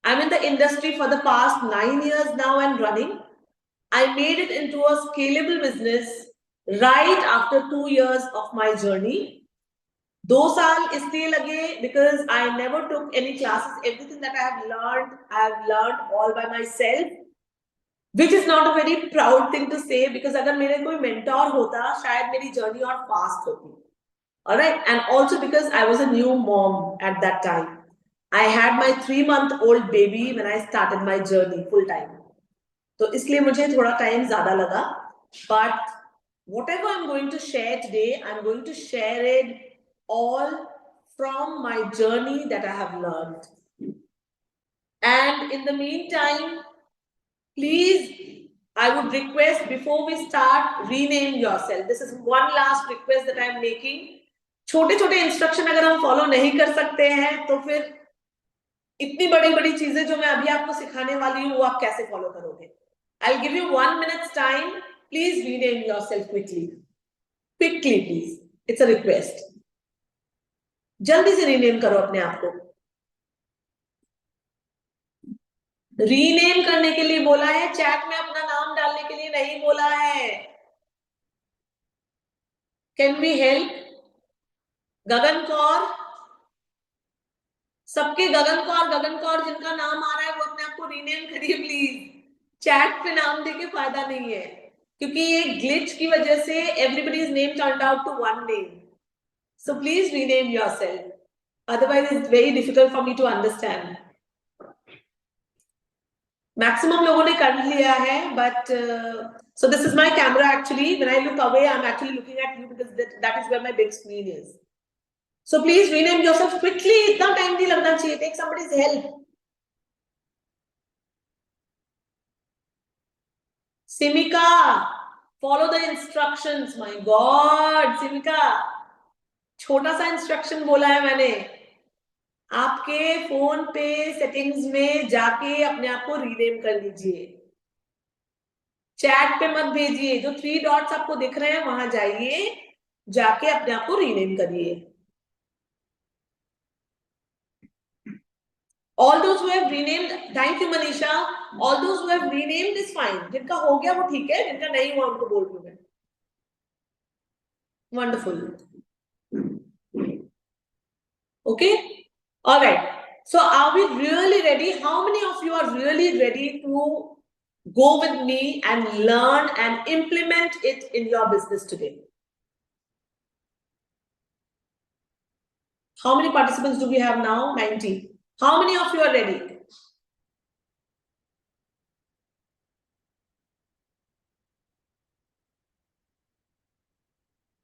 I'm in the industry for the past 9 years now and running. I made it into a scalable business right after 2 years of my journey. 2 साल इसलिए लगे because I never took any classes. Everything that I have learned all by myself, which is not a very proud thing to say because अगर मेरे कोई mentor होता शायद मेरी journey और fast होती. All right, and also because I was a new mom at that time. I had my 3-month-old baby when I started my journey full time. तो इसलिए मुझे थोड़ा टाइम ज्यादा लगा. But whatever I'm going to share today, I'm going to share it all from my journey that I have learned. And in the meantime, please, I would request before we start, rename yourself. This is one last request that I'm making. छोटे छोटे instruction अगर हम follow नहीं कर सकते हैं तो फिर इतनी बड़ी बड़ी चीजें जो मैं अभी आपको सिखाने वाली हूँ वो आप कैसे फॉलो करोगे? I'll give you 1 minute's time. Please rename yourself quickly. Quickly, please. It's a request. जल्दी से रीनेम करो अपने आप को. रीनेम करने के लिए बोला है, चैट में अपना नाम डालने के लिए नहीं बोला है. Can we help? गगन कौर, सबके गगन कौर जिनका नाम आ रहा है वो अपने आप को रीनेम करिए प्लीज. चैट पे नाम देके फायदा नहीं है क्योंकि ये ग्लिच की वजह से everybody's name turned out to one name. So please rename yourself. Otherwise it's very difficult for me to understand. Maximum लोगों ने कर लिया है, but so this is my camera actually. When I look away, I'm actually looking at you because that is where my big screen is. So please rename yourself quickly. इतना time नहीं लगना चाहिए. Take somebody's help. Simika, follow the instructions. My God, Simika, छोटा सा instruction बोला है मैंने. आपके फोन पे सेटिंग्स में जाके अपने आप को रीनेम कर लीजिए. चैट पे मत भेजिए. जो 3 डॉट्स आपको दिख रहे हैं वहां जाइए, जाके अपने आप को रीनेम करिए. All those who have renamed, thank you Manisha. All those who have renamed is fine. जिनका हो गया वो ठीक है, जिनका नहीं हुआ उनको बोल दूं मैं. Wonderful. Okay. All right. So are we really ready? How many of you are really ready to go with me and learn and implement it in your business today? How many participants do we have now? 90. How many of you are ready?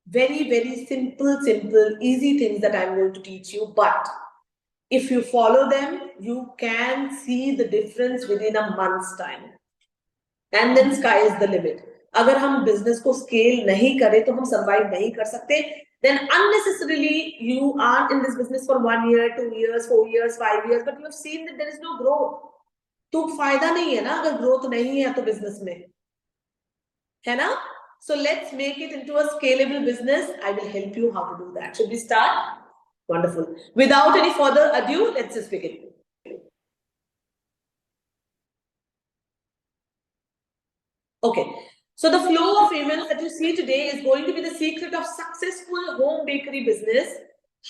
Very, very simple, easy things that I'm going to teach you. But if you follow them, you can see the difference within a month's time. And then sky is the limit. अगर हम business को scale नहीं करें तो हम survive नहीं कर सकते. Then unnecessarily you are in this business for 1 year, 2 years, 4 years, 5 years, but you have seen that there is no growth. तो फायदा नहीं है ना अगर growth नहीं है तो business में, है ना? So let's make it into a scalable business. I will help you how to do that. Should we start? Wonderful. Without any further ado, let's just begin. Okay. So the flow of events that you see today is going to be the secret of successful home bakery business.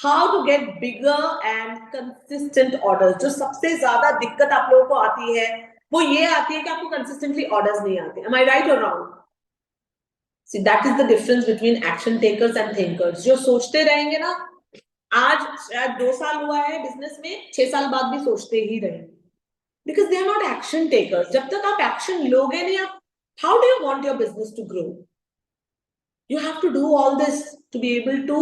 How to get bigger and consistent orders. जो सबसे ज़्यादा दिक्कत आप लोगों को आती है, वो ये आती है कि आपको consistently orders नहीं आते. Am I right or wrong? See, that is the difference between action takers and thinkers. जो सोचते रहेंगे ना, आज शायद 2 साल हुआ है business में, 6 साल बाद भी सोचते ही रहेंगे. Because they are not action takers. जब तक आप action लोगे नहीं, आप how do you want your business to grow? You have to do all this to be able to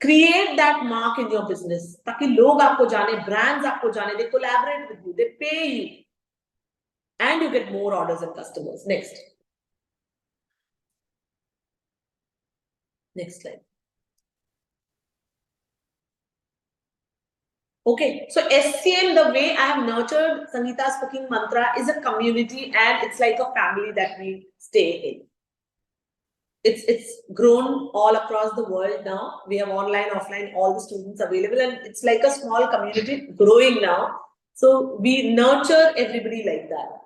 create that mark in your business. ताकि लोग आपको जाने, brands आपको जाने, they collaborate with you, they pay you, and you get more orders and customers. Next. Next slide. Okay, so SCM, the way I have nurtured Sangeeta's cooking mantra, is a community and it's like a family that we stay in. It's grown all across the world now. We have online, offline, all the students available, and it's like a small community growing now. So we nurture everybody like that.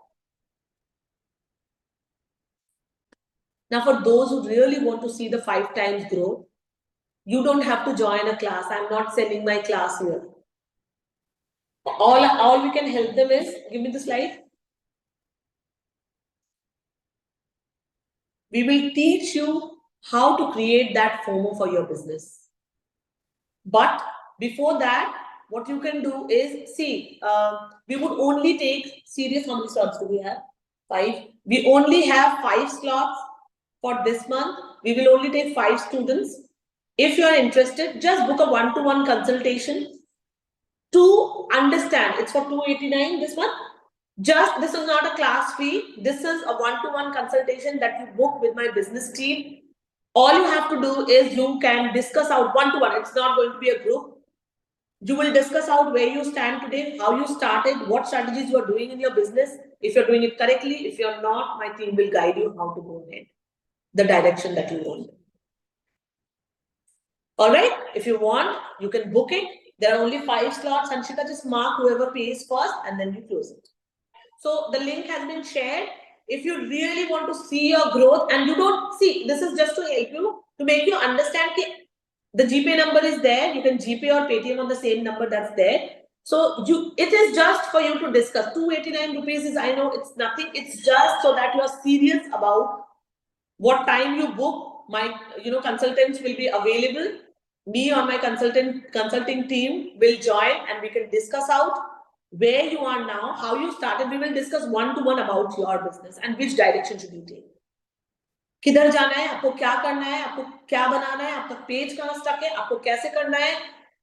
Now, for those who really want to see the 5 times growth, you don't have to join a class. I'm not selling my class here. All we can help them is, give me the slide. We will teach you how to create that FOMO for your business. But before that, what you can do is, see, we would only take serious. How many slots do we have? 5. We only have 5 slots for this month. We will only take 5 students. If you are interested, just book a one-to-one consultation to understand. It's for 289 this month. Just, this is not a class fee. This is a one-to-one consultation that you book with my business team. All you have to do is you can discuss out one-to-one. It's not going to be a group. You will discuss out where you stand today, how you started, what strategies you are doing in your business. If you're doing it correctly, if you're not, my team will guide you how to go ahead, the direction that you want. All right, if you want, you can book it. There are only 5 slots. Sangeeta, just mark whoever pays first and then you close it. So the link has been shared. If you really want to see your growth, and you don't see, this is just to help you, to make you understand that the GPay number is there. You can GPay or Paytm on the same number that's there. So it is just for you to discuss. 289 rupees is, I know it's nothing. It's just so that you are serious about what time you book. My consultants will be available. Me or my consulting team will join and we can discuss out where you are now, how you started. We will discuss one-to-one about your business and which direction should you take. किधर जाना है, आपको क्या करना है, आपको क्या बनाना है, आपका पेज कहाँ स्टक है, आपको कैसे करना है,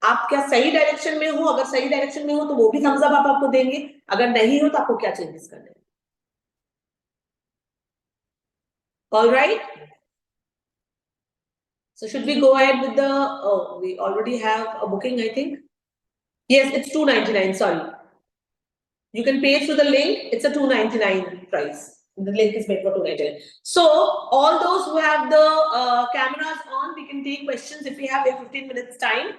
आप क्या सही डायरेक्शन में हो, अगर सही डायरेक्शन में हो तो वो भी thumbs up आप आपको देंगे, अगर नहीं हो तो आपको क्या चेंजेस करने हैं. All right. So should we go ahead with the? Oh, we already have a booking, I think. Yes, it's 299. Sorry. You can pay through the link. It's a 299 price. The link is made for 299. So all those who have the cameras on, we can take questions if we have 15 minutes time.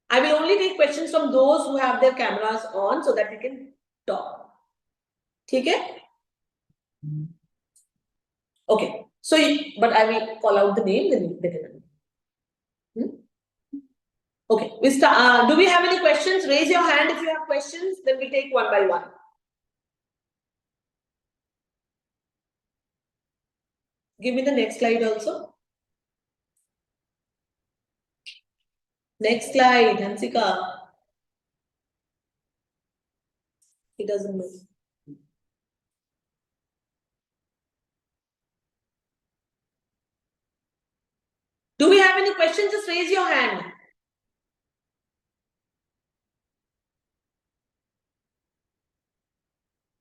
I will only take questions from those who have their cameras on so that we can talk. Okay? Okay. So, but I will call out the name, then they can. Okay. We start. Do we have any questions? Raise your hand if you have questions. Then we take one by one. Give me the next slide also. Next slide, Hansika. He doesn't know. Do we have any questions? Just raise your hand.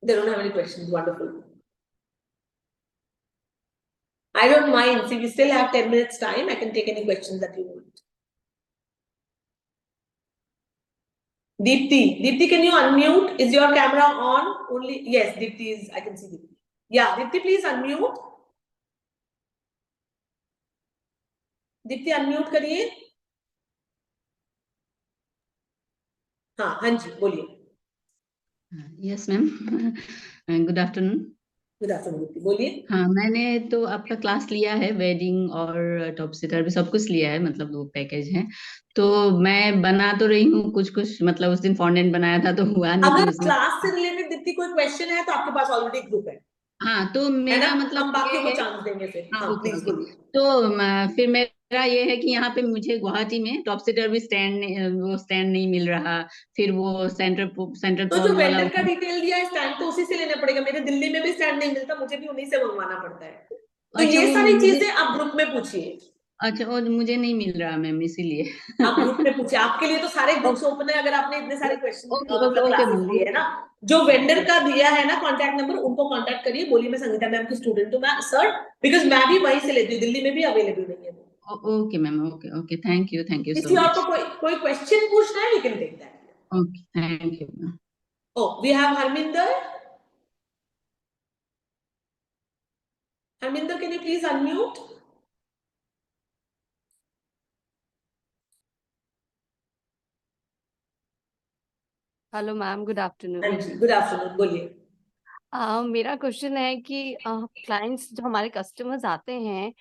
They don't have any questions. Wonderful. I don't mind. See, we still have 10 minutes time. I can take any questions that you want. Deepthi. Deepthi, can you unmute? Is your camera on? Only, yes, Deepthi is, I can see Deepthi. Yeah, Deepthi, please unmute. Deepthi, unmute करिए. हाँ, हाँ जी, बोलिए. Yes, ma'am. Good afternoon. Good afternoon, Deepthi. बोलिए. हाँ, मैंने तो आपका class लिया है, वेडिंग और टॉप सीटर भी सब कुछ लिया है, मतलब 2 पैकेज हैं. तो मैं बना तो रही हूँ कुछ मतलब उस दिन फॉन्डेंट बनाया था तो हुआ नहीं. अगर क्लास से रिलेटेड दीप्ति कोई क्वेश्चन है तो आपके पास ऑलरेडी ग्रुप है. हाँ, तो मेरा मतलब हम बाकी को चांस देंगे फिर. हाँ, प्लीज बोलिए. तो फिर मेरा ये है कि यहाँ पे मुझे गुवाहाटी में टॉप सीटर भी स्टैंड नहीं मिल रहा. फिर वो सेंटर तो जो वेंडर का डिटेल दिया है स्टैंड तो उसी से लेना पड़ेगा. मेरे दिल्ली में भी स्टैंड नहीं मिलता, मुझे भी उन्हीं से मंगवाना पड़ता है. तो ये सारी चीजें आप ग्रुप में पूछिए. अच्छा, और मुझे नहीं मिल रहा मैम, इसीलिए आप ग्रुप में पूछिए. आपके लिए तो सारे ग्रुप्स ओपन है. अगर आपने इतने सारे क्वेश्चन दिए है ना, जो वेंडर का दिया है ना कॉन्टैक्ट नंबर, उनको कॉन्टैक्ट करिए. बोलिए मैं संगीता मैम की स्टूडेंट हूँ. मैं सर, बिकॉज मैं भी वहीं से लेती हूँ, दिल्ली में भी अवेलेबल नहीं है. Okay ma'am, okay thank you so किसी और को कोई क्वेश्चन पूछना है, you can take that. Okay, thank you ma'am. Oh, we have Harminder. Harminder, can you please unmute? Hello ma'am, good afternoon. Good afternoon, बोलिए. मेरा क्वेश्चन है कि क्लाइंट्स जो हमारे कस्टमर्स आते हैं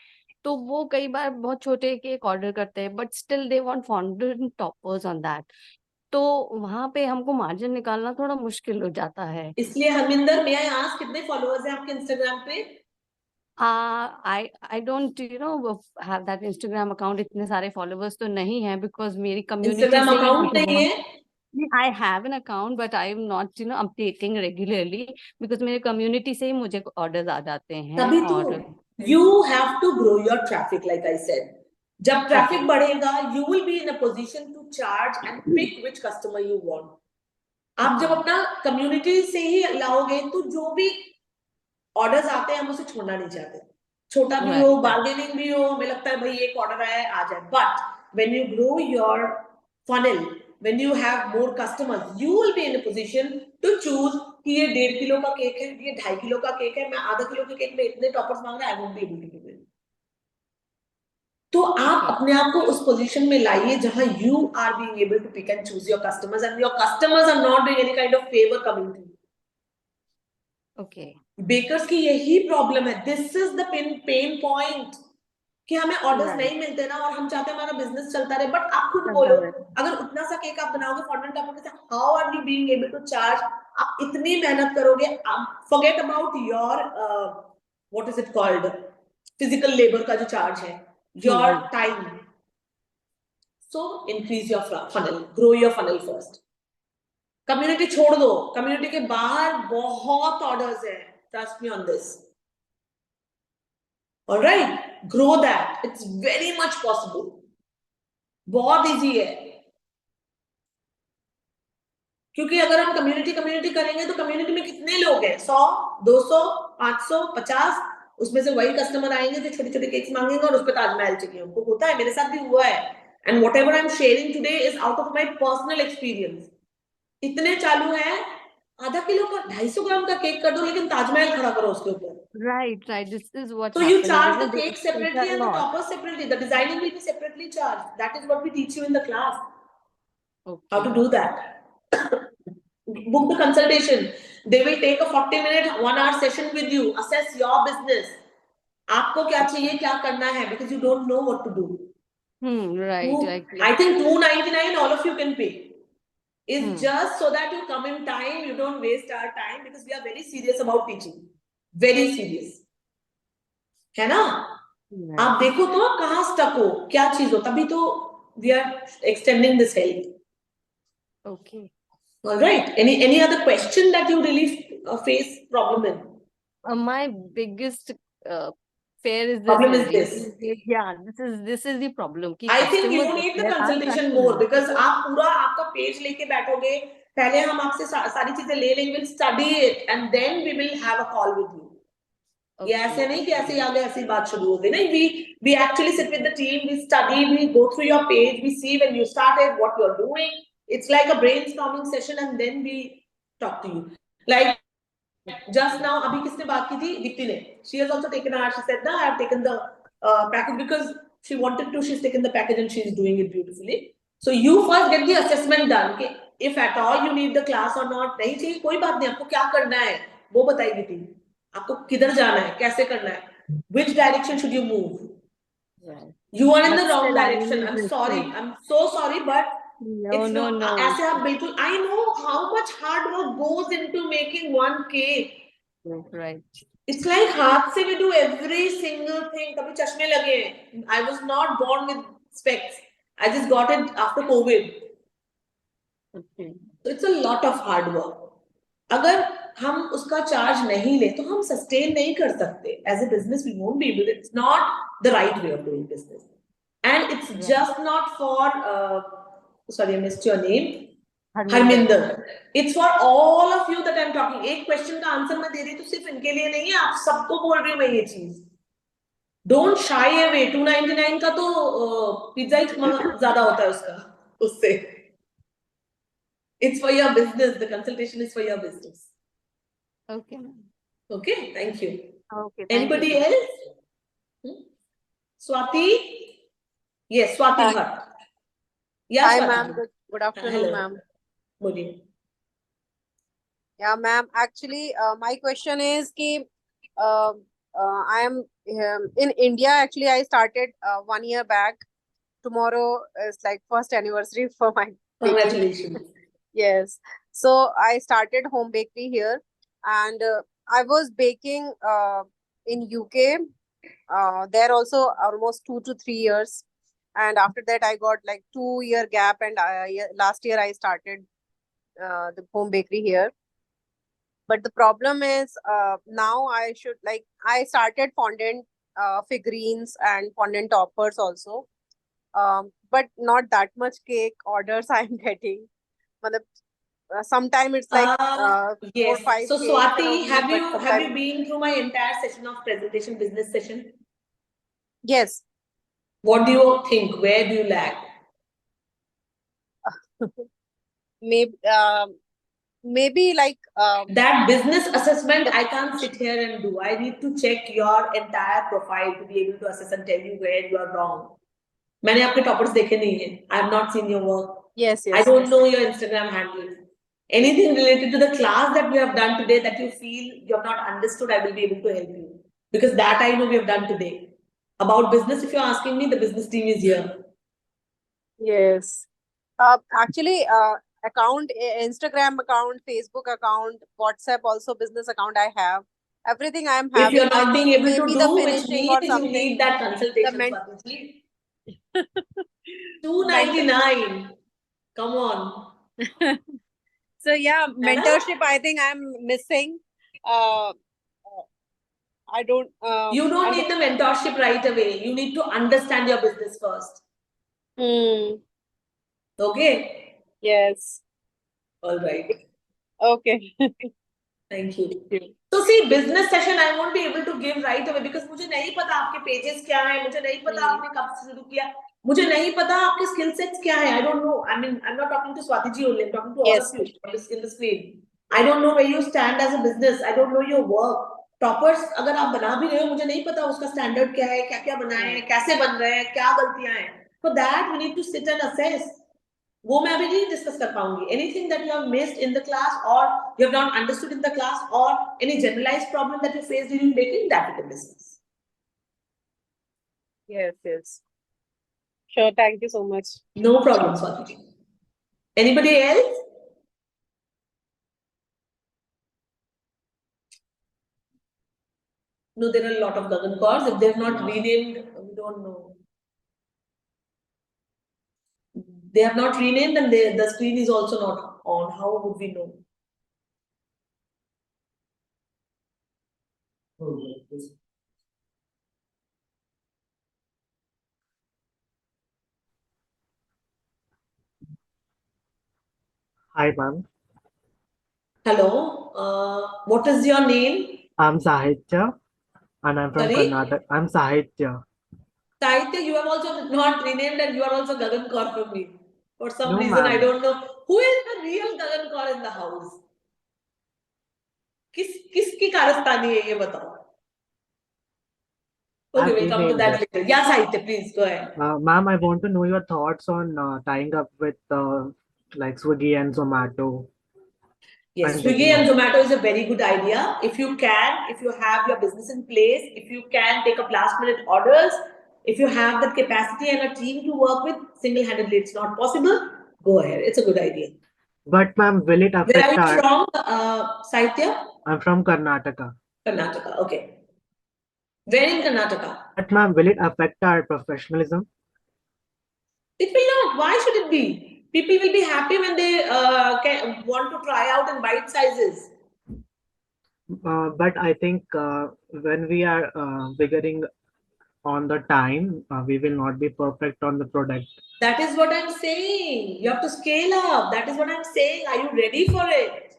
तो वो कई बार बहुत छोटे केक ऑर्डर करते हैं, but still they want fondant toppers on that. तो वहां पे हमको मार्जिन निकालना थोड़ा मुश्किल हो जाता है. इसलिए हरमिंदर, मैं आज कितने फॉलोअर्स हैं आपके इंस्टाग्राम पे? I don't have that Instagram account. इतने सारे followers तो नहीं है because मेरी community Instagram से ही account मुझे नहीं बहुत है? I have an account but I am not updating regularly because मेरे community से ही मुझे orders आ जाते हैं तभी और तो you have to grow your traffic, like I said. जब traffic बढ़ेगा, you will be in a position to charge and pick which customer you want. आप जब अपना community से ही लाओगे तो जो भी orders आते हैं हम उसे छोड़ना नहीं चाहते. छोटा भी हो, bargaining भी हो, हमें लगता है भाई एक order आया आ जाए. But when you grow your funnel, when you have more customers, you will be in a position to choose कि ये 1.5 किलो का केक है, ये 2.5 किलो का केक है, मैं आधा किलो के केक में इतने टॉपर्स मांग रहा है, I won't be able to give it. तो आप अपने आप को उस पोजीशन में लाइए जहां you are being able to pick and choose your customers and your customers are not doing any kind of favor coming to you. Okay. Bakers की यही प्रॉब्लम है. This is the pain point. कि हमें orders नहीं मिलते ना और हम चाहते हैं हमारा बिजनेस चलता रहे. बट आप खुद बोलो, अगर उतना सा केक आप बनाओगे फॉन्डेंट टॉपर के साथ, how are you being able to charge? आप इतनी मेहनत करोगे, forget about your what is it called, physical labour का जो चार्ज है, your time. So increase your funnel, grow your funnel first. Community छोड़ दो, कम्युनिटी के बाहर बहुत ऑर्डर्स हैं, trust me on this. All right, grow that. It's very much possible. बहुत easy है. क्योंकि अगर हम कम्युनिटी करेंगे तो कम्युनिटी में कितने लोग हैं? 100, 200, 500, 50. उसमें से वही कस्टमर आएंगे जो छोटे छोटे केक्स मांगेंगे और उस पर ताजमहल चाहिए. उनको होता है, मेरे साथ भी हुआ है. And whatever I'm sharing today is out of my personal experience. इतने चालू हैं, आधा किलो का 250 ग्राम का केक कर दो लेकिन ताजमहल खड़ा करो उसके ऊपर. Right. This is what So you charge the cake separately and the toppers separately. The designing will be separately charged. That is what we teach you in the class. Okay. How to do that. Book the consultation. They will take a 40-minute, 1-hour session with you. Assess your business. आपको क्या चाहिए, क्या करना है, because you don't know what to do. Right. I think $2.99 all of you can pay. It's just so that you come in time, you don't waste our time, because we are very serious about teaching. Very serious. है ना? आप देखो तो कहाँ stuck हो, क्या चीज हो, तभी तो we are extending this help. Okay. All right. Any other question that you really face problem in? My biggest fear is this. Problem is this. Yeah, this is the problem. I think you need the consultation more, because आप पूरा आपका page लेके बैठोगे, पहले हम आपसे सारी चीजें ले लेंगे, we'll study it and then we will have a call with you. ये ऐसे नहीं कि ऐसे ही आगे ऐसी बात शुरू हो गई. नहीं, we actually sit with the team, we study, we go through your page, we see when you started, what you're doing. It's like a brainstorming session and then we talk to you. Like just now, अभी किसने बात की थी? दीप्ति ने. She has also taken our, she said, "No, I have taken the package because she wanted to. She's taken the package and she's doing it beautifully." So you first get the assessment done. कि if at all you need the class or not, नहीं चाहिए कोई बात नहीं. आपको क्या करना है वो बताएगी टीम. आपको किधर जाना है, कैसे करना है, which direction should you move? You are in the wrong direction. I'm sorry. I'm so sorry, but no. ऐसे आप बिल्कुल. I know how much hard work goes into making one cake. Right. It's like हाथ से we do every single thing. कभी चश्मे लगे. I was not born with specs. I just got it after COVID. Okay. So it's a lot of hard work. अगर हम उसका charge नहीं ले तो हम सस्टेन नहीं कर सकते. As a business we won't be able to. It's not the right way of doing business, and it's just not for sorry, I missed your name. Harminder. It's for all of you that I'm talking. एक question का answer मैं दे रही हूँ तो सिर्फ इनके लिए नहीं है, आप सबको बोल रही हूँ मैं ये चीज. Don't shy away. $2.99 का तो पिज्जा ही ज्यादा होता है उससे. It's for your business. The consultation is for your business. Okay. Okay, thank you. Okay. Anybody else? Swati? Yes, Swati Bhatt. Yeah, Hi, Swati. ma'am. Good afternoon, ma'am. Good evening. Yeah, ma'am. Actually, my question is ki, I am in India. Actually, I started 1 year back. Tomorrow is like first anniversary for my bakery. Congratulations. Yes. So I started home bakery here, and I was baking in UK. There also almost 2 to 3 years. And after that, I got like 2-year gap. And last year, I started the home bakery here. But the problem is now I started fondant figurines and fondant toppers also. But not that much cake orders I'm getting. Sometimes it's like yes. 4-5 So cakes in a Swati, week, have but you sometimes been through my entire session of presentation, business session? yes. What do you think? Where do you lag? Maybe like that business assessment I can't sit here and do. I need to check your entire profile to be able to assess and tell you where you are wrong. मैंने आपके toppers देखे नहीं हैं. I have not seen your work. Yes. I don't know your Instagram handle. Anything related to the class that we have done today that you feel you have not understood, I will be able to help you. Because that I know we have done today. About business, if you're asking me, the business team is here. Yes. Actually, account, Instagram account, Facebook account, WhatsApp also business account I have. Everything I am having. If you're not being able to maybe do, the which finishing or means you something. need that consultation. $299. Come on. So yeah, mentorship I think I'm missing. I don't. You don't need the mentorship right away. You need to understand your business first. Okay. Yes. All right. Okay. Thank you. So see, business session I won't be able to give right away because मुझे नहीं पता आपके pages क्या हैं, मुझे नहीं पता आपने कब से शुरू किया, मुझे नहीं पता आपके skill sets क्या हैं. I don't know. I mean, I'm not talking to Swati ji only. I'm talking to all of you in the screen. I don't know where you stand as a business. I don't know your work. Toppers अगर आप बना भी रहे हो, मुझे नहीं पता उसका standard क्या है, क्या क्या बनाए हैं, कैसे बन रहे हैं, क्या गलतियां हैं. For that we need to sit and assess. वो मैं अभी नहीं डिस्कस कर पाऊंगी. Anything that you have missed in the class or you have not understood in the class or any generalized problem that you faced during baking, that is the business. Yes. Sure. Thank you so much. No problem, Swati. Anybody else? No, there are a lot of Gagan cores. If they're not renamed, we don't know. They have not renamed and the screen is also not on. How would we know? Hi, ma'am. Hello. What is your name? I'm Sahitya, and I'm from Sorry? Karnataka. I'm Sahitya. Sahitya, you have also not renamed and you are also Gagan Kaur for me. For some No, reason, I ma'am. don't know. Who is the real Gagan Kaur in the house? किसकी कारस्तानी है ये बताओ. Okay, we'll come to that later. Yeah, Sahitya, please go ahead. Ma'am, I want to know your thoughts on tying up with like Swiggy and Zomato. Yes, Swiggy and Zomato is a very good idea. If you have your business in place, if you can take up last minute orders, if you have the capacity and a team to work with, single-handedly it's not possible, go ahead. It's a good idea. But ma'am, will it affect Where are you from, Sahitya? I'm from Karnataka. Karnataka, okay. Where in Karnataka? But ma'am, will it affect our professionalism? It will not. Why should it be? People will be happy when they want to try out in bite sizes. But I think when we are figuring on the time, we will not be perfect on the product. That is what I'm saying. You have to scale up. That is what I'm saying. Are you ready for it?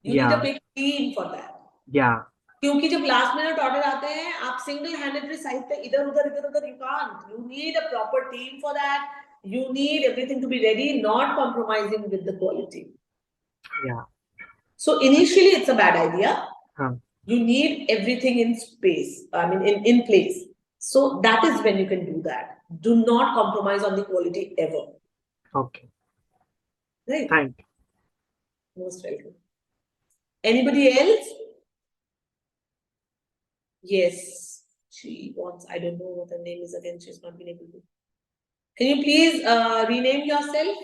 You need a big team for that. Yeah. क्योंकि जब last minute order आते हैं, आप single handedly site पे इधर उधर you can't. You need a proper team for that. You need everything to be ready, not compromising with the quality. Yeah. So initially it's a bad idea. Huh. You need everything in space. I mean in place. So that is when you can do that. Do not compromise on the quality ever. Okay. Right. Thank you. Most welcome. Anybody else? Yes, she wants. I don't know what her name is again. She's not been able to. Can you please rename yourself?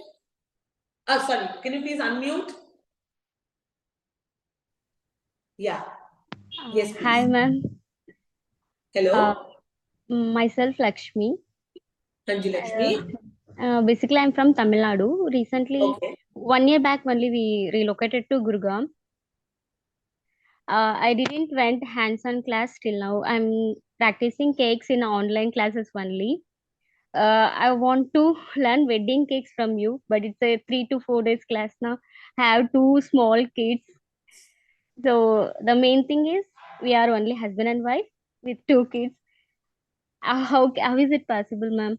Sorry. Can you please unmute? Yeah. Yes. Please. Hi, ma'am. Hello. Myself Lakshmi. Anju Lakshmi. Basically, I'm from Tamil Nadu. Recently, Okay. 1 year back only, we relocated to Gurgaon. I didn't went hands-on class till now. I'm practicing cakes in online classes only. I want to learn wedding cakes from you, but it's a 3 to 4 days class now. I have two small kids, so the main thing is we are only husband and wife with two kids. How is it possible, ma'am?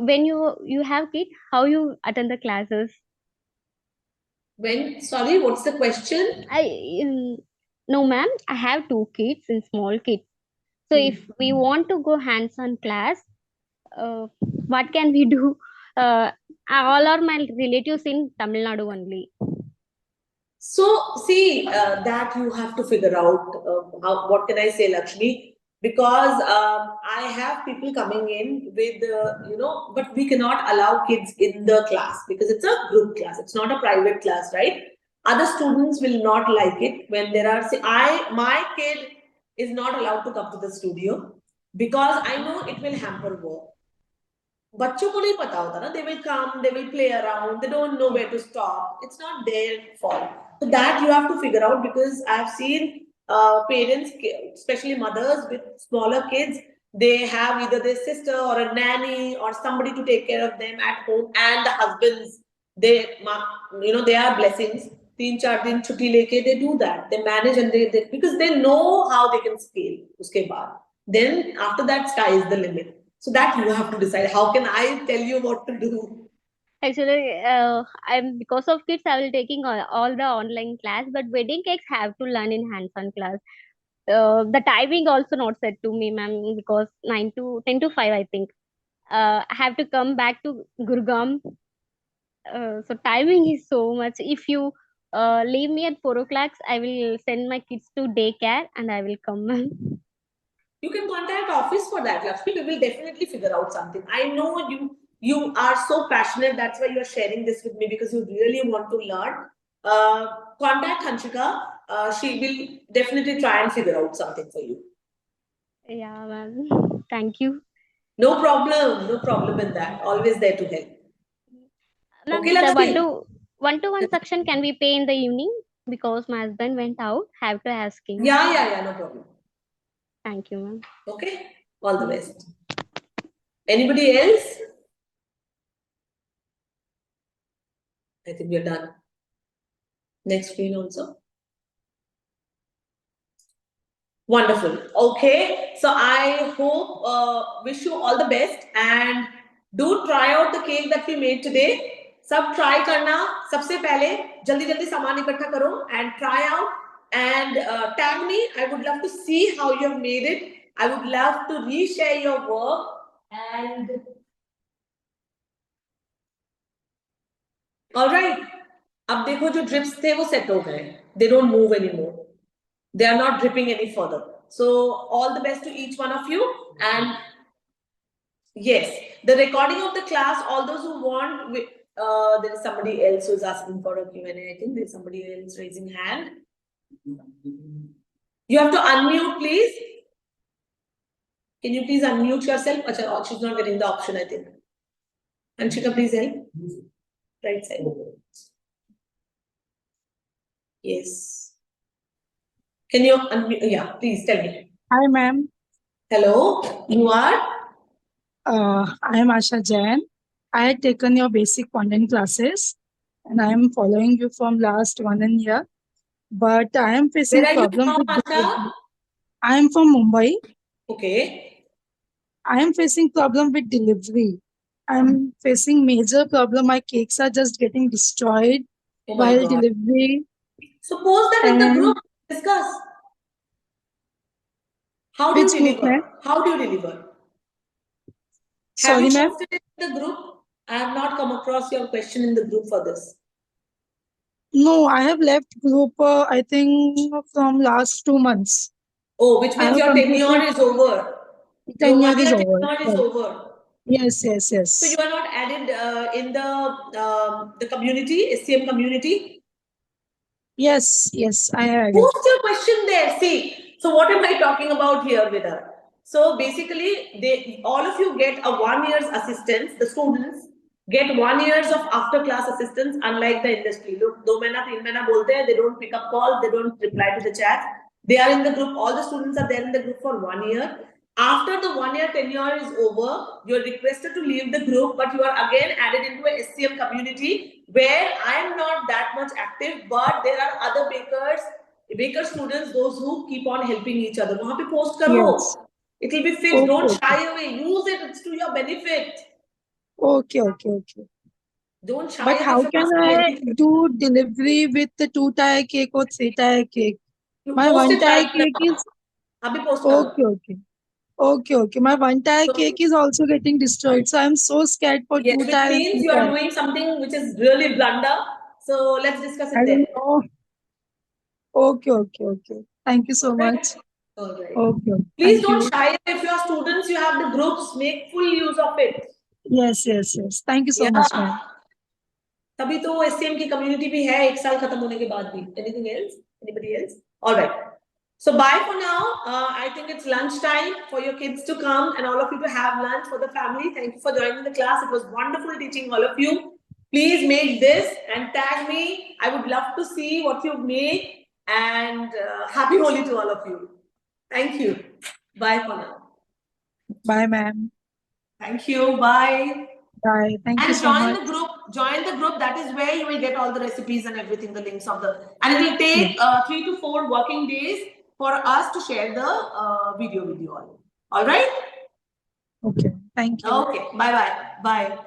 When you have kids, how you attend the classes? Sorry, what's the question? No, ma'am. I have two kids and small kids. So if we want to go hands-on class, what can we do? All are my relatives in Tamil Nadu only. So, see, that you have to figure out, what can I say, Lakshmi? Because I have people coming in with, but we cannot allow kids in the class because it's a group class. It's not a private class, right? Other students will not like it when there are, my kid is not allowed to come to the studio because I know it will hamper work. बच्चों को नहीं पता होता ना, they will come, they will play around, they don't know where to stop. It's not their fault. So that you have to figure out, because I've seen parents, especially mothers with smaller kids, they have either their sister or a nanny or somebody to take care of them at home, and the husbands, they are blessings. 3-4 दिन छुट्टी लेके they do that. They manage and they because they know how they can scale. उसके बाद, then after that, sky is the limit. So that you have to decide. How can I tell you what to do? Actually, I'm because of kids, I will taking all the online class, but wedding cakes have to learn in hands-on class. The timing also not set to me, ma'am, because 10 to 5, I think. I have to come back to Gurgaon. So timing is so much. If you leave me at 4 o'clock, I will send my kids to daycare and I will come. You can contact office for that, Lakshmi. We will definitely figure out something. I know you are so passionate. That's why you are sharing this with me, because you really want to learn. Contact Hanshika. She will definitely try and figure out something for you. Yeah, ma'am. Thank you. No problem. No problem in that. Always there to help. Ma'am, Okay, the Lakshmi. one-to-one section can we pay in the evening? Because my husband went out. Have to ask him. Yeah. No problem. Thank you, ma'am. Okay. All the best. Anybody else? I think we are done. Next screen also. Wonderful. Okay. So I hope, wish you all the best, and do try out the cake that we made today. सब try करना, सबसे पहले जल्दी सामान इकट्ठा करो and try out and tag me. I would love to see how you have made it. I would love to reshare your work. And all right. अब देखो जो drips थे वो set हो गए. They don't move anymore. They are not dripping any further. So all the best to each one of you. And yes, the recording of the class, all those who want, there is somebody else who is asking for a Q&A. I think there's somebody else raising hand. You have to unmute, please. Can you please unmute yourself? Achha, she's not getting the option, I think. Anshika, please help. Right side. Yes. Can you unmute? Yeah, please tell me. Hi, ma'am. Hello, you are? I am Asha Jain. I had taken your basic fondant classes and I am following you from last 1 year. But I am facing Where are you problem from, with Asha? delivery. I am from Mumbai. Okay. I am facing problem with delivery. I am facing major problem. My cakes are just getting destroyed Oh my while God. delivery. So post that in the group. Discuss. How do you Which group, deliver? ma'am? How do you deliver? Sorry, Have you ma'am. posted it in the group? I have not come across your question in the group for this. No, I have left group, I think, from last 2 months. Oh, which I means have your tenure completed- is over. Your Tenure 1 is year over. tenure is Right. over. Yes. So you are not added in the community, SCM community? Yes, I have it. Post your question there. See, so what am I talking about here with her? So basically, all of you get a 1 year's assistance. The students get 1 year's of after class assistance, unlike the industry. Look, 2 mahina, 3 mahina bolte hain, they don't pick up calls, they don't reply to the chat. They are in the group, all the students are there in the group for 1 year. After the 1 year tenure is over, you're requested to leave the group, but you are again added into a SCM community where I am not that much active, but there are other baker students, those who keep on helping each other. Wahan pe post karo. Yes. It will be fixed. Okay, Don't okay. shy away. Use it. It's to your benefit. Okay, okay, okay. Don't shy But away how from can asking I anything. do delivery with the 2-tier cake or 3-tier cake? You My post it 1-tier right cake now. is Abhi post karo. okay, okay. Okay, okay. My 1-tier cake is also getting destroyed. So I'm so scared for Yes, which 2-tier and means you are 3-tier. doing something which is really blunder. So let's discuss I it don't then. know. Okay, okay, okay. Thank you so All right. much. All right. Okay, okay. Please Thank don't you. shy away. If you are students, you have the groups. Make full use of it. Yes, yes, yes. Thank you so much, Yeah. ma'am. तभी तो SCM की community भी है 1 साल खत्म होने के बाद भी. Anything else? Anybody else? All right. So bye for now. I think it's lunch time for your kids to come and all of you to have lunch for the family. Thank you for joining the class. It was wonderful teaching all of you. Please make this and tag me. I would love to see what you make. And happy Holi to all of you. Thank you. Bye for now. Bye, ma'am. Thank you. Bye. Bye. Thank you And so much. join the group. That is where you will get all the recipes and everything, the links of the, and it will take 3 to 4 working days for us to share the video with you all. All right? Okay. Thank you. Okay. Bye. Bye.